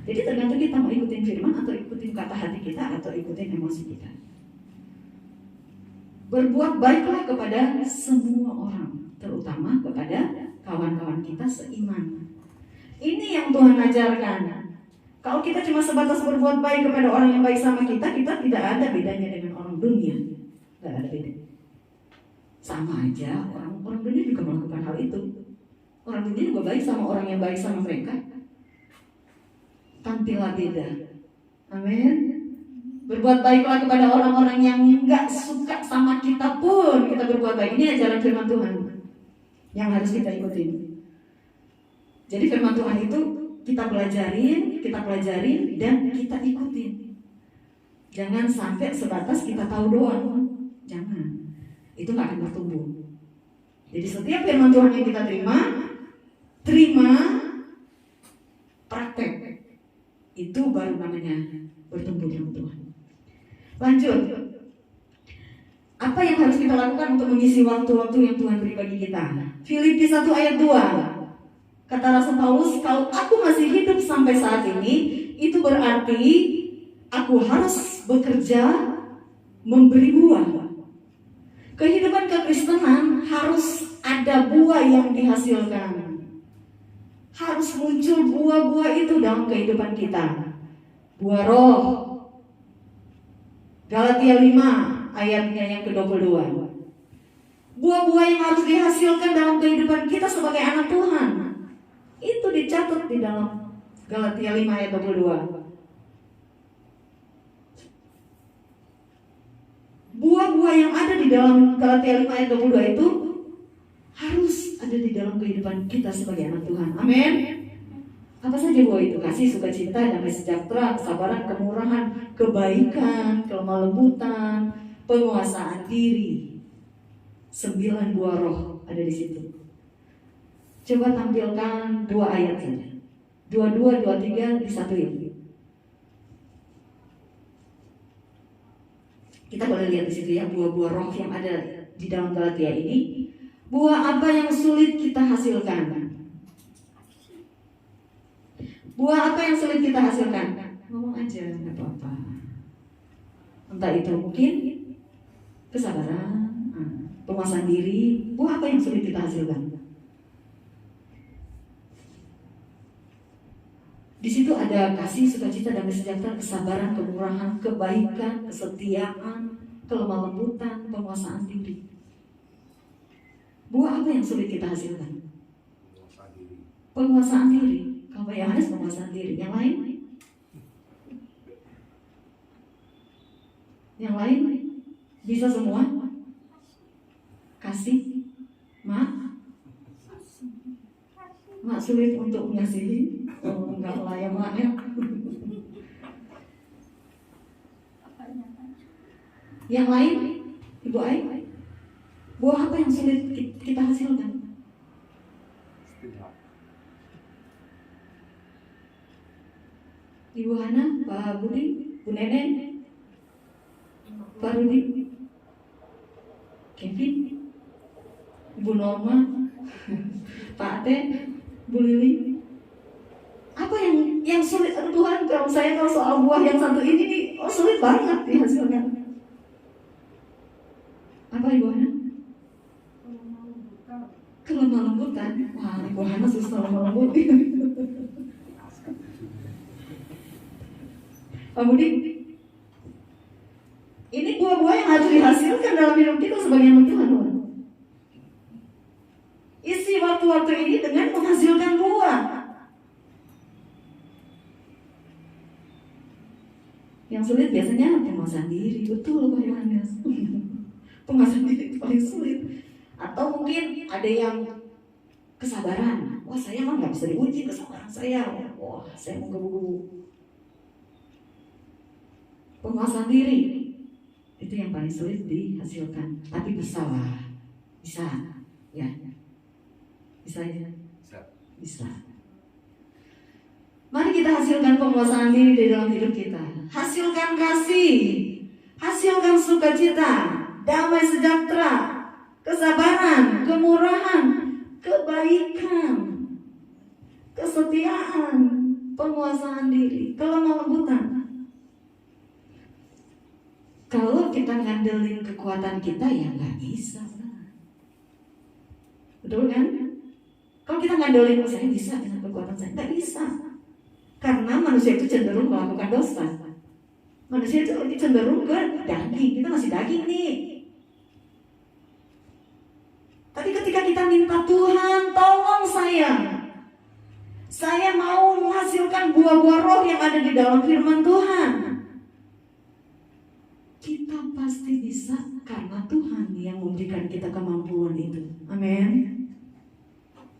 Jadi tergantung kita mau ikutin firman atau ikutin kata hati kita atau ikutin emosi kita. Berbuat baiklah kepada semua orang, terutama kepada kawan-kawan kita seiman. Ini yang Tuhan ajarkan. Kalau kita cuma sebatas berbuat baik kepada orang yang baik sama kita, kita tidak ada bedanya dengan orang dunia. Tidak ada beda. Sama aja, orang dunia juga melakukan hal itu. Orang dunia juga baik sama orang yang baik sama mereka. Tampillah beda. Amin. Berbuat baiklah kepada orang-orang yang nggak suka sama kita pun kita berbuat baik. Ini ajaran firman Tuhan yang harus kita ikutin. Jadi firman Tuhan itu kita pelajarin dan kita ikutin. Jangan sampai sebatas kita tahu doang. Jangan. Itu nggak akan bertumbuh. Jadi setiap firman Tuhan yang kita terima, praktek. Itu baru namanya bertumbuh dalam Tuhan. Lanjut. Apa yang harus kita lakukan untuk mengisi waktu-waktu yang Tuhan beri bagi kita? Filipi 1 ayat 2. Kata Rasul Paulus, kalau aku masih hidup sampai saat ini, itu berarti aku harus bekerja memberi buah. Kehidupan kekristenan harus ada buah yang dihasilkan. Harus muncul buah-buah itu dalam kehidupan kita. Buah roh. Galatia 5 ayatnya yang ke-22. Buah-buah yang harus dihasilkan dalam kehidupan kita sebagai anak Tuhan. Itu dicatat di dalam Galatia 5 ayat 22. Buah-buah yang ada di dalam Galatia 5 ayat 22 itu harus ada di dalam kehidupan kita sebagai anak Tuhan. Amin. Apa saja buah itu? Kasih, sukacita, damai sejahtera, kesabaran, kemurahan, kebaikan, kelemah lembutan, penguasaan diri. 9 buah roh ada di situ. Coba tampilkan 2 ayat saja. 22, 23 disatuin. Kita boleh lihat di situ ya, buah-buah roh yang ada di dalam Galatia ini. Buah apa yang sulit kita hasilkan? Buah apa yang sulit kita hasilkan? Ngomong aja, nggak apa-apa. Entah itu mungkin kesabaran, penguasaan diri. Buah apa yang sulit kita hasilkan? Di situ ada kasih, sukacita, damai sejahtera, kesabaran, kemurahan, kebaikan, kesetiaan, kelemah lembutan, penguasaan diri. Buah apa yang sulit kita hasilkan? Penguasaan diri. Kalau Yohanes penguasaan diri. Yang lain? Yang lain? Bisa semua? Kasih? Mak sulit untuk mengasihi. Oh, enggak lah ya mak ya. Yang lain, Ibu Ai, buah apa yang sulit kita hasilkan? Ibu Hana, Pak Budi, Bu Nenen, Pak Rudi, Kevin, Ibu Norma, Pak Ate, Bu Lili. Apa yang sulit? Aduh Tuhan, kalau soal buah yang satu ini nih, sulit banget dihasilkan. Apa Ibu Hana? Kelemah lembutan. Wah, Ibu Hana susah lemah lembut. Pak Budi, ini buah-buah yang harus dihasilkan dalam hidup kita sebagai anak Tuhan. Isi waktu-waktu ini dengan menghasilkan buah. Yang sulit biasanya penguasaan diri. Betul Pak Yohanes. Penguasaan diri itu paling sulit. Atau mungkin ada yang kesabaran. Wah saya mah gak bisa diuji kesabaran saya. Wah saya mau gebu-gebu. Penguasaan diri itu yang paling sulit dihasilkan. Tapi bisa lah. Bisa. Ya. Bisa ya. Bisa. Mari kita hasilkan penguasaan diri di dalam hidup kita. Hasilkan kasih, hasilkan sukacita, damai sejahtera, kesabaran, kemurahan, kebaikan, kesetiaan, penguasaan diri, kelemah lembutan. Kalau kita ngandelin kekuatan kita ya nggak bisa. Betul kan? Kalau kita ngandelin saya bisa dengan kekuatan saya, nggak bisa. Karena manusia itu cenderung melakukan dosa. Manusia itu cenderung ke daging. Kita masih daging nih. Tapi ketika kita minta Tuhan, tolong saya mau menghasilkan buah-buah roh yang ada di dalam firman Tuhan. Kita pasti bisa karena Tuhan yang memberikan kita kemampuan itu. Amin.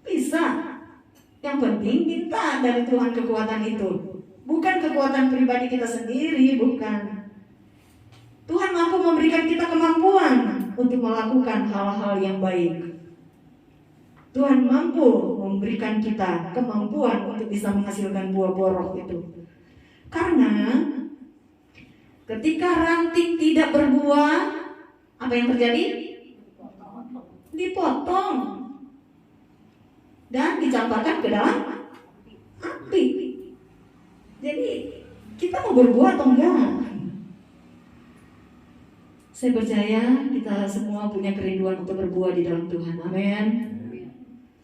Bisa. Yang penting minta dari Tuhan kekuatan itu. Bukan kekuatan pribadi kita sendiri, bukan. Tuhan mampu memberikan kita kemampuan untuk melakukan hal-hal yang baik. Tuhan mampu memberikan kita kemampuan untuk bisa menghasilkan buah-buah roh itu. Karena ketika ranting tidak berbuah, apa yang terjadi? Dipotong dan dicampakkan ke dalam api. Jadi kita mau berbuah atau enggak? Saya percaya kita semua punya kerinduan untuk berbuah di dalam Tuhan. Amin.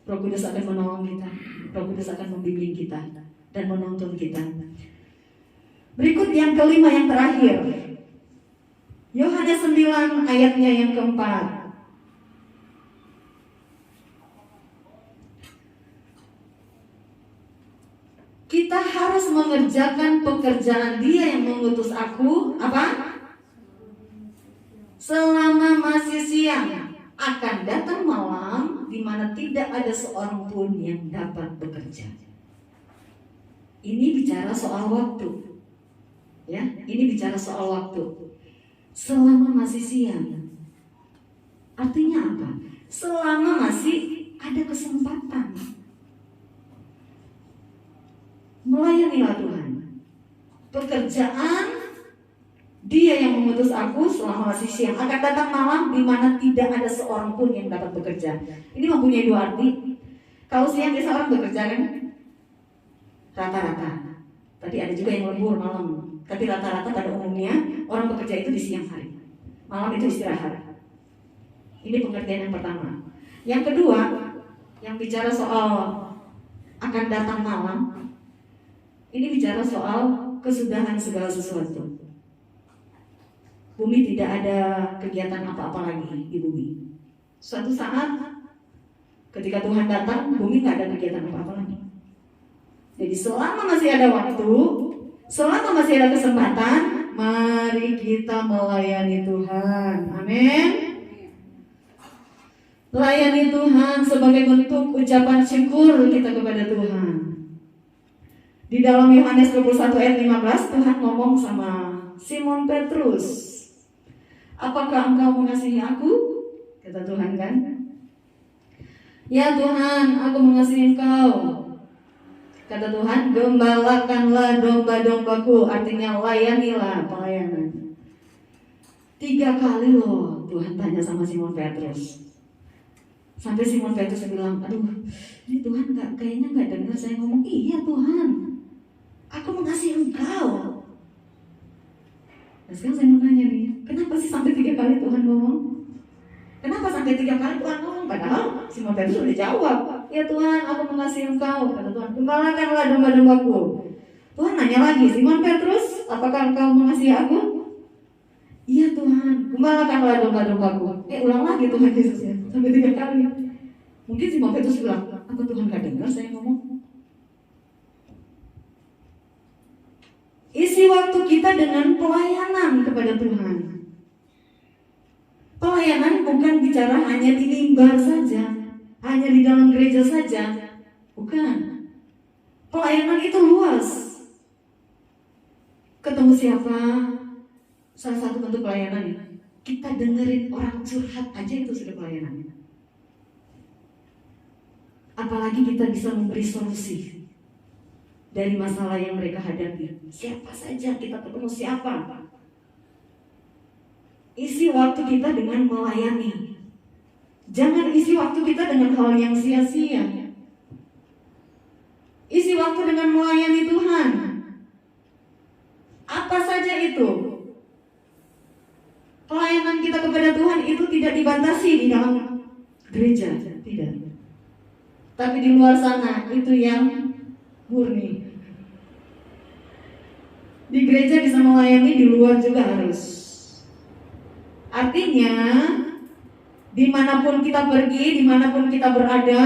Roh Kudus akan menolong kita. Roh Kudus akan membimbing kita dan menuntun kita. Berikut yang kelima, yang terakhir. Yohanes 9 ayatnya yang keempat. Kita harus mengerjakan pekerjaan Dia yang mengutus aku. Apa? Selama masih siang. Akan datang malam di mana tidak ada seorang pun yang dapat bekerja. Ini bicara soal waktu. Ya, ini bicara soal waktu. Selama masih siang. Artinya apa? Selama masih ada kesempatan. Melayanilah Tuhan. Pekerjaan Dia yang mengutus aku selama masih siang. Akan datang malam di mana tidak ada seorang pun yang dapat bekerja. Ini mempunyai dua arti. Kalau siang biasa orang bekerja kan? Rata-rata. Tadi ada juga yang lembur malam. Tapi rata-rata pada umumnya orang bekerja itu di siang hari. Malam itu istirahat. Ini pengertian yang pertama. Yang kedua, yang bicara soal akan datang malam, ini bicara soal kesudahan segala sesuatu. Bumi tidak ada kegiatan apa-apa lagi di bumi. Suatu saat ketika Tuhan datang, bumi nggak ada kegiatan apa-apa lagi. Jadi selama masih ada waktu, selama masih ada kesempatan, mari kita melayani Tuhan. Amin. Layani Tuhan sebagai bentuk ucapan syukur kita kepada Tuhan. Di dalam Yohanes 21 ayat 15, Tuhan ngomong sama Simon Petrus, apakah engkau mengasihi aku? Kata Tuhan kan? Ya Tuhan, aku mengasihi engkau. Kata Tuhan, gembalakanlah domba-dombaku. Artinya layanilah, pelayanan. 3 kali loh Tuhan tanya sama Simon Petrus. Sampai Simon Petrus bilang, aduh, ini Tuhan kayaknya nggak dengar saya ngomong. Iya Tuhan, aku mengasihi engkau. Nah sekarang saya mau tanya nih, kenapa sih sampai 3 kali Tuhan ngomong? Kenapa sampai 3 kali Tuhan ngomong? Padahal Simon Petrus sudah jawab, ya Tuhan, aku mengasihi engkau. Kata Tuhan, gembalakanlah domba-dombaku. Tuhan nanya lagi, Simon Petrus, apakah engkau mengasihi aku? Iya Tuhan, gembalakanlah domba-dombaku. Ulang lagi Tuhan Yesus ya, sampai 3 kali. Mungkin Simon Petrus bilang, apa Tuhan gak dengar saya ngomong? Isi waktu kita dengan pelayanan kepada Tuhan. Pelayanan bukan bicara hanya di mimbar saja, hanya di dalam gereja saja. Bukan. Pelayanan itu luas. Ketemu siapa? Salah satu bentuk pelayanan ya. Kita dengerin orang curhat aja itu sudah pelayanan. Apalagi kita bisa memberi solusi dari masalah yang mereka hadapi. Siapa saja kita ketemu siapa. Isi waktu kita dengan melayani. Jangan isi waktu kita dengan hal yang sia-sia. Isi waktu dengan melayani Tuhan. Apa saja itu. Pelayanan kita kepada Tuhan itu tidak dibatasi di dalam gereja. Tidak. Tapi di luar sana itu yang murni. Di gereja bisa melayani, di luar juga harus. Artinya, dimanapun kita pergi, dimanapun kita berada,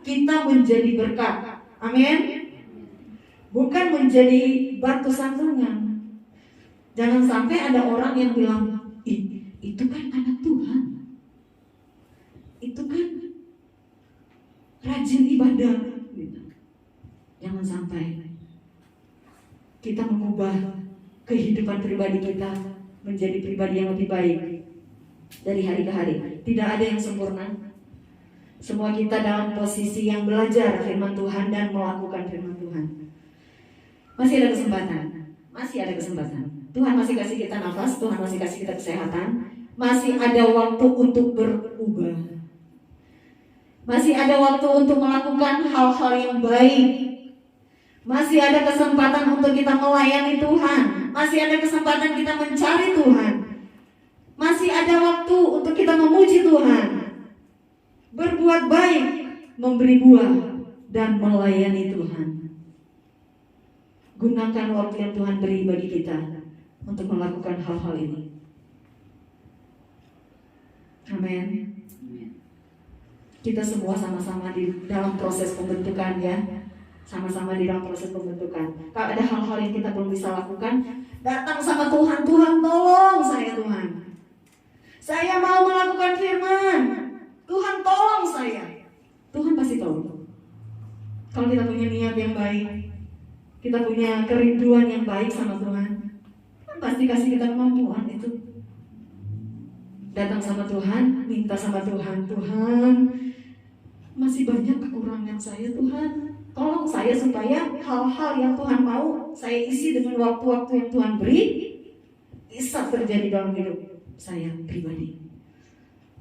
kita menjadi berkat. Amin. Bukan menjadi batu sandungan. Jangan sampai ada orang yang bilang, itu kan anak Tuhan. Itu kan rajin ibadah. Jangan sampai kita mengubah kehidupan pribadi kita menjadi pribadi yang lebih baik dari hari ke hari. Tidak ada yang sempurna. Semua kita dalam posisi yang belajar firman Tuhan dan melakukan firman Tuhan. Masih ada kesempatan. Masih ada kesempatan. Tuhan masih kasih kita nafas, Tuhan masih kasih kita kesehatan. Masih ada waktu untuk berubah. Masih ada waktu untuk melakukan hal-hal yang baik. Masih ada kesempatan untuk kita melayani Tuhan. Masih ada kesempatan kita mencari Tuhan. Masih ada waktu untuk kita memuji Tuhan. Berbuat baik, memberi buah, dan melayani Tuhan. Gunakan waktu yang Tuhan beri bagi kita untuk melakukan hal-hal ini. Amin. Kita semua sama-sama di dalam proses pembentukan ya. sama-sama di dalam proses pembentukan. Kalau ada hal-hal yang kita belum bisa lakukan, datang sama Tuhan. Tuhan, tolong saya Tuhan. Saya mau melakukan firman. Tuhan, tolong saya. Tuhan pasti tolong. Kalau kita punya niat yang baik, kita punya kerinduan yang baik sama Tuhan, Tuhan pasti kasih kita kemampuan itu. Datang sama Tuhan, minta sama Tuhan, Tuhan, masih banyak kekurangan saya Tuhan. Tolong saya supaya hal-hal yang Tuhan mau saya isi dengan waktu-waktu yang Tuhan beri bisa terjadi dalam hidup saya pribadi.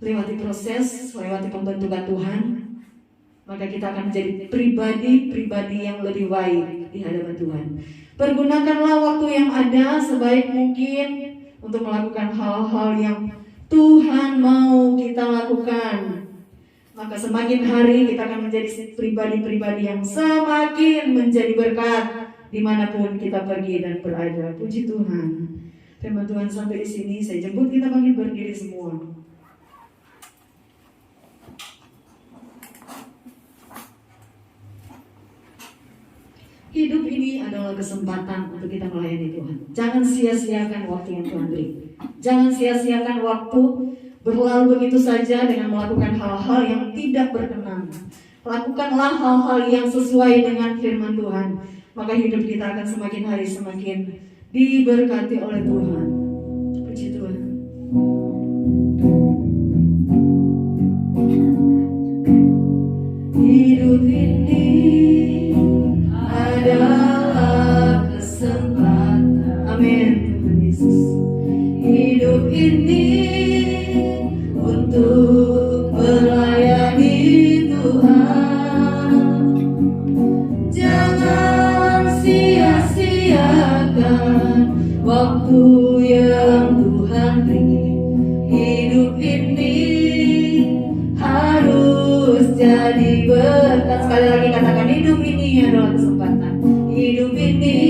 Lewati proses, lewati pembentukan Tuhan, maka kita akan menjadi pribadi yang lebih baik di hadapan Tuhan. Pergunakanlah waktu yang ada sebaik mungkin untuk melakukan hal-hal yang Tuhan mau kita lakukan. Maka semakin hari kita akan menjadi pribadi-pribadi yang semakin menjadi berkat dimanapun kita pergi dan berada. Puji Tuhan. Firman Tuhan sampai di sini. Saya jemput kita bangkit berdiri semua. Hidup ini adalah kesempatan untuk kita melayani Tuhan. Jangan sia-siakan waktu yang Tuhan beri. Jangan sia-siakan waktu berlalu begitu saja dengan melakukan hal-hal yang tidak berkenan. Lakukanlah hal-hal yang sesuai dengan firman Tuhan. Maka hidup kita akan semakin hari semakin diberkati oleh Tuhan. Puji Tuhan. Hidup ini adalah kesempatan. Amin. Tuhan Yesus. Hidup ini untuk melayani Tuhan. Jangan sia-siakan waktu yang Tuhan beri. Hidup ini harus jadi berkat. Sekali lagi katakan, hidup ini adalah kesempatan. Hidup ini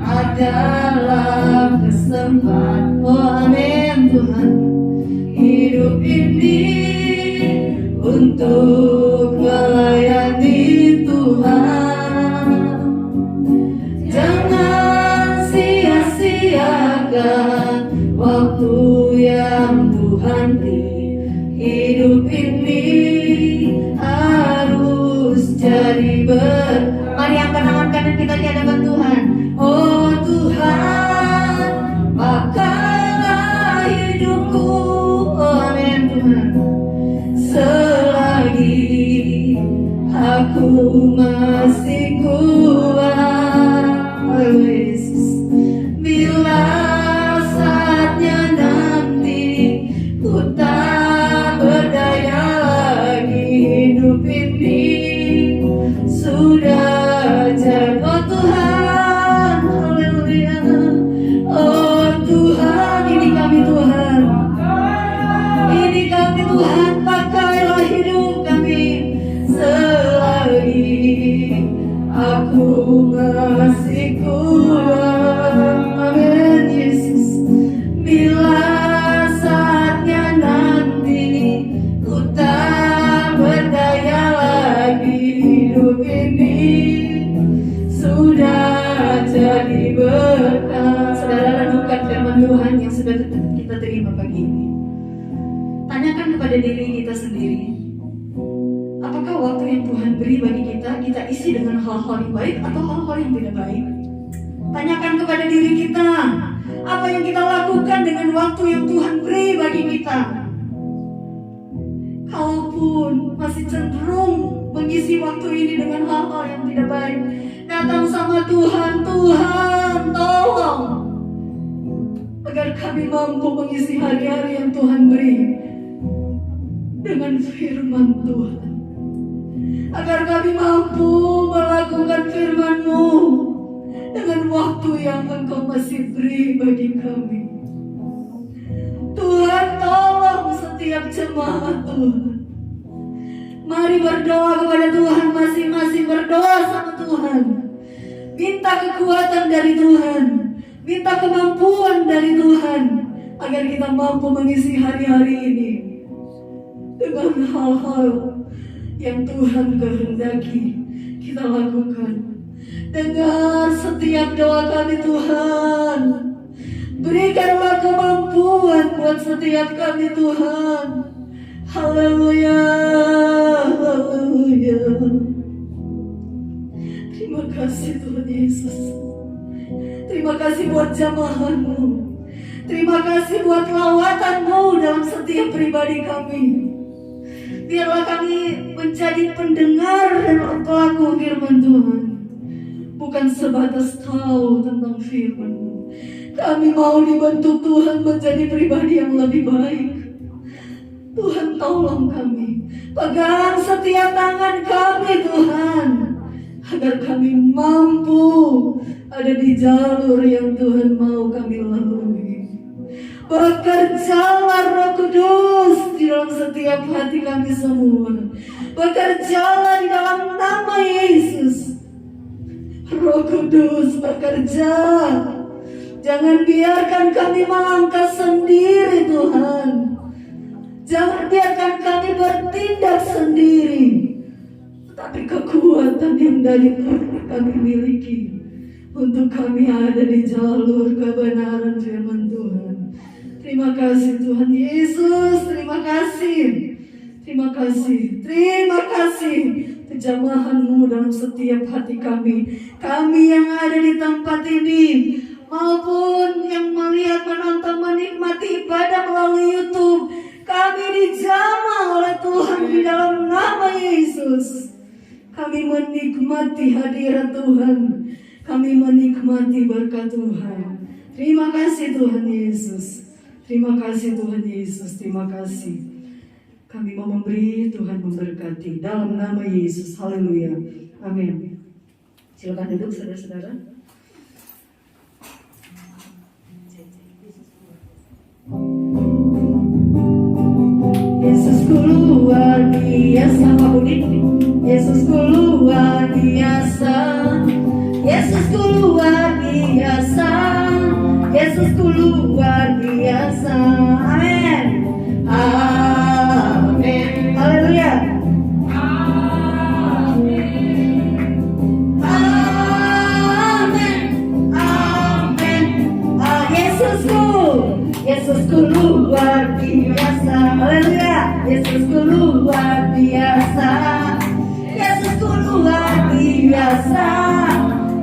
adalah kesempatan. Oh amin Tuhan. Hidup ini untuk melayani Tuhan. Jangan sia-siakan waktu yang Tuhan beri. Hidup ini harus jadi berkat. Mari angkat tangan kanan kita di hadapan Tuhan. Oh Tuhan, pakailah hidupku. Oh amin Tuhan. Selagi aku masih kuat, oh Yesus. Bila saatnya nanti ku tak berdaya lagi, hidup ini sudah jadi. Oh Tuhan, haleluya. Oh Tuhan, ini kami Tuhan. Ini kami Tuhan, pakailah hidup kami. Selagi aku masih kuat, amin Yesus. Bila saatnya nanti ku tak berdaya lagi, hidup ini sudah jadi berkat. Saudara, renungkan firman Tuhan yang sudah kita terima pagi ini. Tanyakan kepada diri kita sendiri, apakah waktu yang Tuhan beri bagi kita isi dengan hal-hal yang baik atau hal-hal yang tidak baik? Tanyakan kepada diri kita, apa yang kita lakukan dengan waktu yang Tuhan beri bagi kita? Kalaupun masih cenderung mengisi waktu ini dengan hal-hal yang tidak baik, datang sama Tuhan. Tuhan, tolong agar kami mampu mengisi hari-hari yang Tuhan beri dengan firman Tuhan, agar kami mampu melakukan firman-Mu dengan waktu yang Engkau masih beri bagi kami. Tuhan, tolong setiap jemaat Tuhan. Mari berdoa kepada Tuhan, masing-masing berdoa sama Tuhan. Minta kekuatan dari Tuhan, minta kemampuan dari Tuhan, agar kita mampu mengisi hari-hari ini dengan hal-hal yang Tuhan kehendaki. kita lakukan. Dengar setiap doa kami Tuhan. Berikanlah kemampuan buat setiap kami Tuhan. Haleluya, haleluya. Terima kasih Tuhan Yesus. Terima kasih buat jamahan-Mu. Terima kasih buat lawatan-Mu dalam setiap pribadi kami. Biarlah kami menjadi pendengar dan pelaku firman Tuhan, bukan sebatas tahu tentang firman-Mu. Kami mau dibantu Tuhan menjadi pribadi yang lebih baik. Tuhan tolong kami, pegang setiap tangan kami Tuhan, agar kami mampu ada di jalur yang Tuhan mau kami lalui. Bekerjalah Roh Kudus di dalam setiap hati kami semua. Bekerjalah di dalam nama Yesus. Roh Kudus bekerja. Jangan biarkan kami melangkah sendiri Tuhan. Jangan biarkan kami bertindak sendiri. Tetapi kekuatan yang dari Tuhan kami miliki untuk kami ada di jalur kebenaran firman Tuhan. Terima kasih Tuhan Yesus. Terima kasih. Terima kasih. Terima kasih. Kejamahan-Mu dalam setiap hati kami. Kami yang ada di tempat ini maupun yang melihat, menonton, menikmati ibadah melalui YouTube, kami dijamah oleh Tuhan di dalam nama Yesus. Kami menikmati hadirat Tuhan. Kami menikmati berkat Tuhan. Terima kasih Tuhan Yesus. Terima kasih Tuhan Yesus. Terima kasih. Kami mau memberi, Tuhan memberkati dalam nama Yesus. Haleluya. Amin. Silakan duduk saudara-saudara. Yesusku luar biasa, Pak Budi. Yesusku luar biasa. Yesusku luar biasa. Yesusku luar biasa. Amin. Amin. Haleluya. Amin. Amin. Yesusku luar biasa. Haleluya. Yesusku luar biasa. Yesusku luar biasa.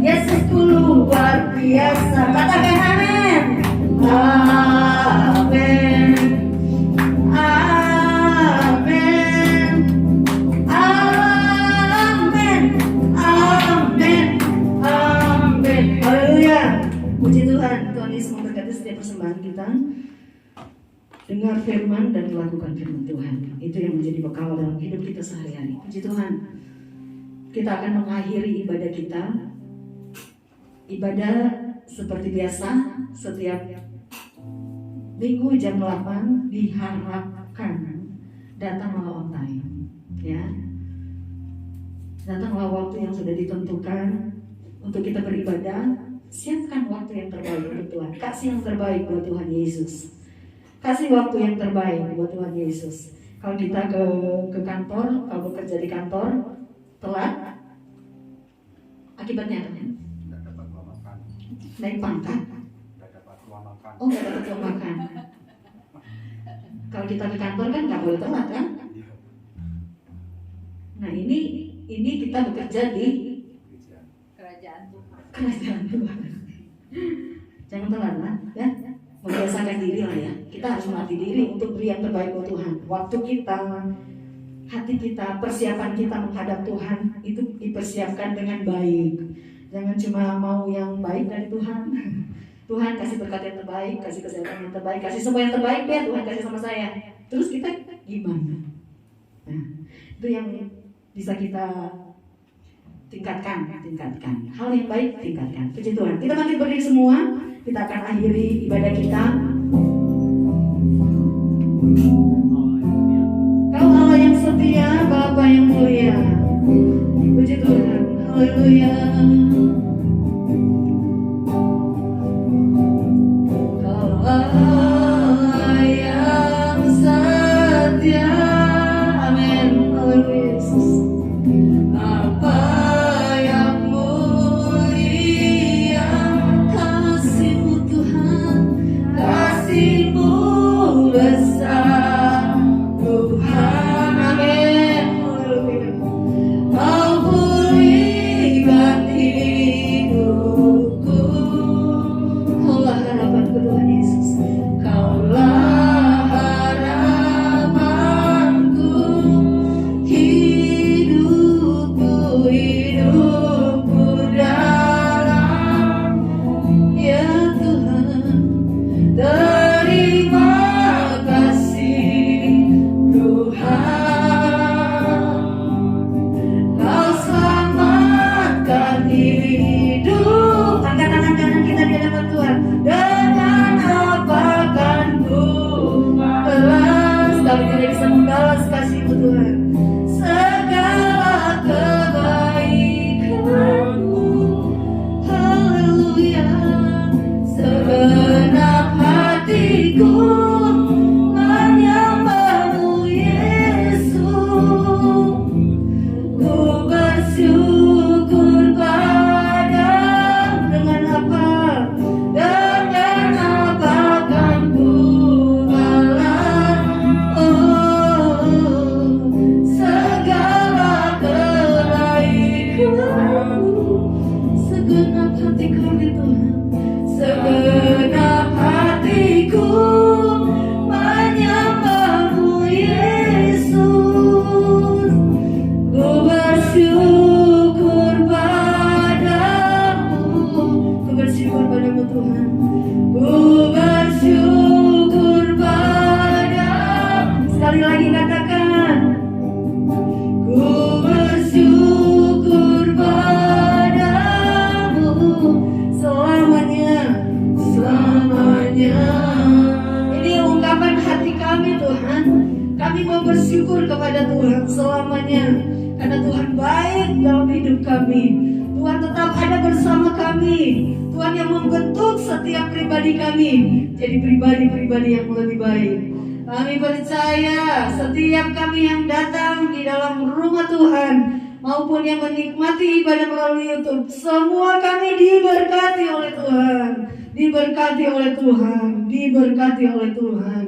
Yesusku luar biasa. Katakan amin. Amin. Amin. Amin. Amin. Amin. Haleluya. Puji Tuhan. Tuhan Yesus memberkati setiap persembahan kita. Dengar firman dan melakukan firman Tuhan. Itu yang menjadi bekal dalam hidup kita sehari-hari. Puji Tuhan. Kita akan mengakhiri ibadah kita. Ibadah seperti biasa setiap minggu jam 8 diharapkan datanglah on time, ya. Datanglah waktu yang sudah ditentukan untuk kita beribadah. Siapkan waktu yang terbaik untuk Tuhan. Kasih yang terbaik buat Tuhan Yesus. Kasih waktu yang terbaik buat Tuhan Yesus. Kalau kita ke kantor, kalau bekerja di kantor telat, akibatnya apa? Nggak dapat uang makan. Naik pangkat. Nggak dapat uang makan. Oh, nggak dapat uang makan. Kalau kita ke kantor kan nggak boleh telat kan? Iya. Nah ini kita bekerja di Kerajaan Tuhan. kerajaan Tuhan. Jangan telat lah, ya. Membiasakan diri lah ya. Kita harus melatih diri untuk beri yang terbaik buat Tuhan. Waktu kita, hati kita, persiapan kita menghadap Tuhan itu dipersiapkan dengan baik. Jangan cuma mau yang baik dari Tuhan. Tuhan kasih berkat yang terbaik, kasih kesehatan yang terbaik, kasih semua yang terbaik ya Tuhan kasih sama saya. Terus kita gimana? Nah, itu yang bisa kita tingkatkan. Hal yang baik tingkatkan. Puji Tuhan. Kita bangkit berdiri semua. Kita akan akhiri ibadah kita. Kau Allah yang setia, Bapa yang mulia. Puji Tuhan. Haleluya. Kau Allah yang setia. Amin. Haleluya Yesus. Bapa baik dalam hidup kami. Tuhan tetap ada bersama kami. Tuhan yang membentuk setiap pribadi kami jadi pribadi-pribadi yang lebih baik. Kami percaya setiap kami yang datang di dalam rumah Tuhan maupun yang menikmati ibadah melalui YouTube, semua kami diberkati oleh Tuhan. Diberkati oleh Tuhan, diberkati oleh Tuhan.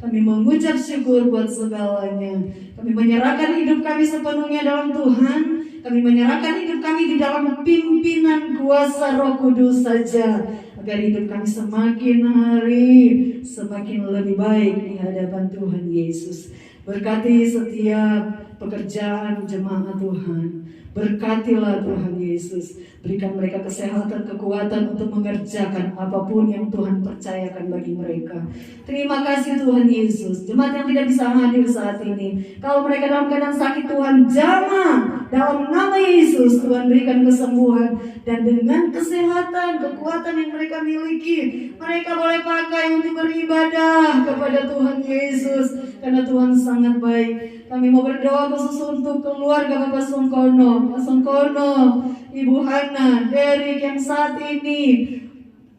Kami mengucap syukur buat segalanya. Kami menyerahkan hidup kami sepenuhnya dalam Tuhan. Kami menyerahkan hidup kami di dalam pimpinan kuasa Roh Kudus saja, agar hidup kami semakin hari semakin lebih baik di hadapan Tuhan Yesus. Berkati setiap pekerjaan jemaat Tuhan. Berkatilah Tuhan Yesus. Berikan mereka kesehatan, kekuatan untuk mengerjakan apapun yang Tuhan percayakan bagi mereka. Terima kasih Tuhan Yesus. Jemaat yang tidak bisa hadir saat ini, kalau mereka dalam keadaan sakit, Tuhan jamah dalam nama Yesus. Tuhan berikan kesembuhan, dan dengan kesehatan, kekuatan yang mereka miliki, mereka boleh pakai untuk beribadah kepada Tuhan Yesus. Karena Tuhan sangat baik. Kami mau berdoa khusus untuk keluarga Bapak Sungkono, Pak Sungkono, Ibu Hana, Derek yang saat ini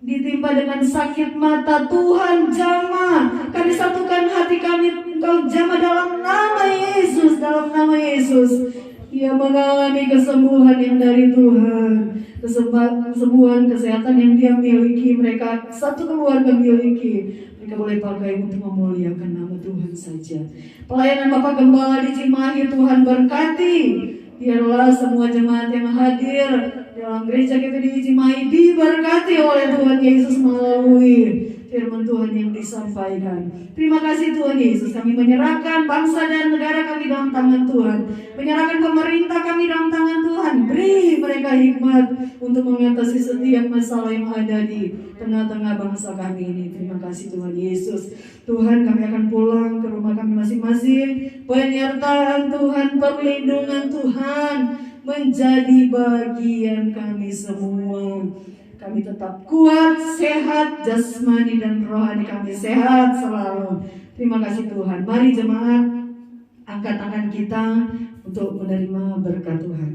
ditimpa dengan sakit mata. Tuhan jamah, kami satukan hati kami, Engkau jamah dalam nama Yesus, dalam nama Yesus. Ia mengalami kesembuhan yang dari Tuhan, kesembuhan, kesehatan yang dia miliki, mereka satu keluarga miliki. Mereka boleh pakai untuk memuliakan nama Tuhan saja. Pelayanan Bapak Gembala di Cimahi, Tuhan berkati. Biarlah semua jemaat yang hadir dalam gereja GPDI Cimahi diberkati oleh Tuhan Yesus melalui firman Tuhan yang disampaikan. Terima kasih Tuhan Yesus. Kami menyerahkan bangsa dan negara kami dalam tangan Tuhan. Menyerahkan pemerintah kami dalam tangan Tuhan. Beri mereka hikmat untuk mengatasi setiap masalah yang ada di tengah-tengah bangsa kami ini. Terima kasih Tuhan Yesus. Tuhan, kami akan pulang ke rumah kami masing-masing. Penyertaan Tuhan, perlindungan Tuhan menjadi bagian kami semua. Kami tetap kuat, sehat, jasmani dan rohani kami sehat selalu. Terima kasih Tuhan. Mari jemaat, angkat tangan kita untuk menerima berkat Tuhan.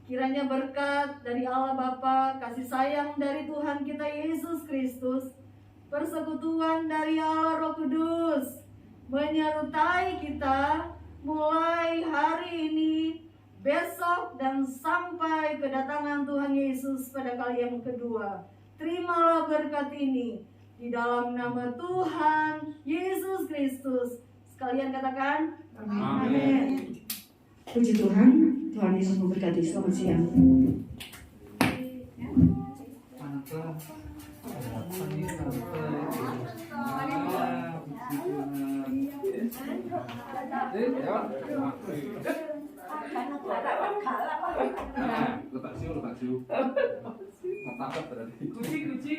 Kiranya berkat dari Allah Bapa, kasih sayang dari Tuhan kita Yesus Kristus, persekutuan dari Allah Roh Kudus menyertai kita mulai hari ini, besok, dan sampai kedatangan Tuhan Yesus pada kali yang kedua. Terimalah berkat ini di dalam nama Tuhan Yesus Kristus. Sekalian katakan amin. Puji Tuhan, Tuhan Yesus memberkati. Selamat siang. Letak siu. Takut berarti. Kuci.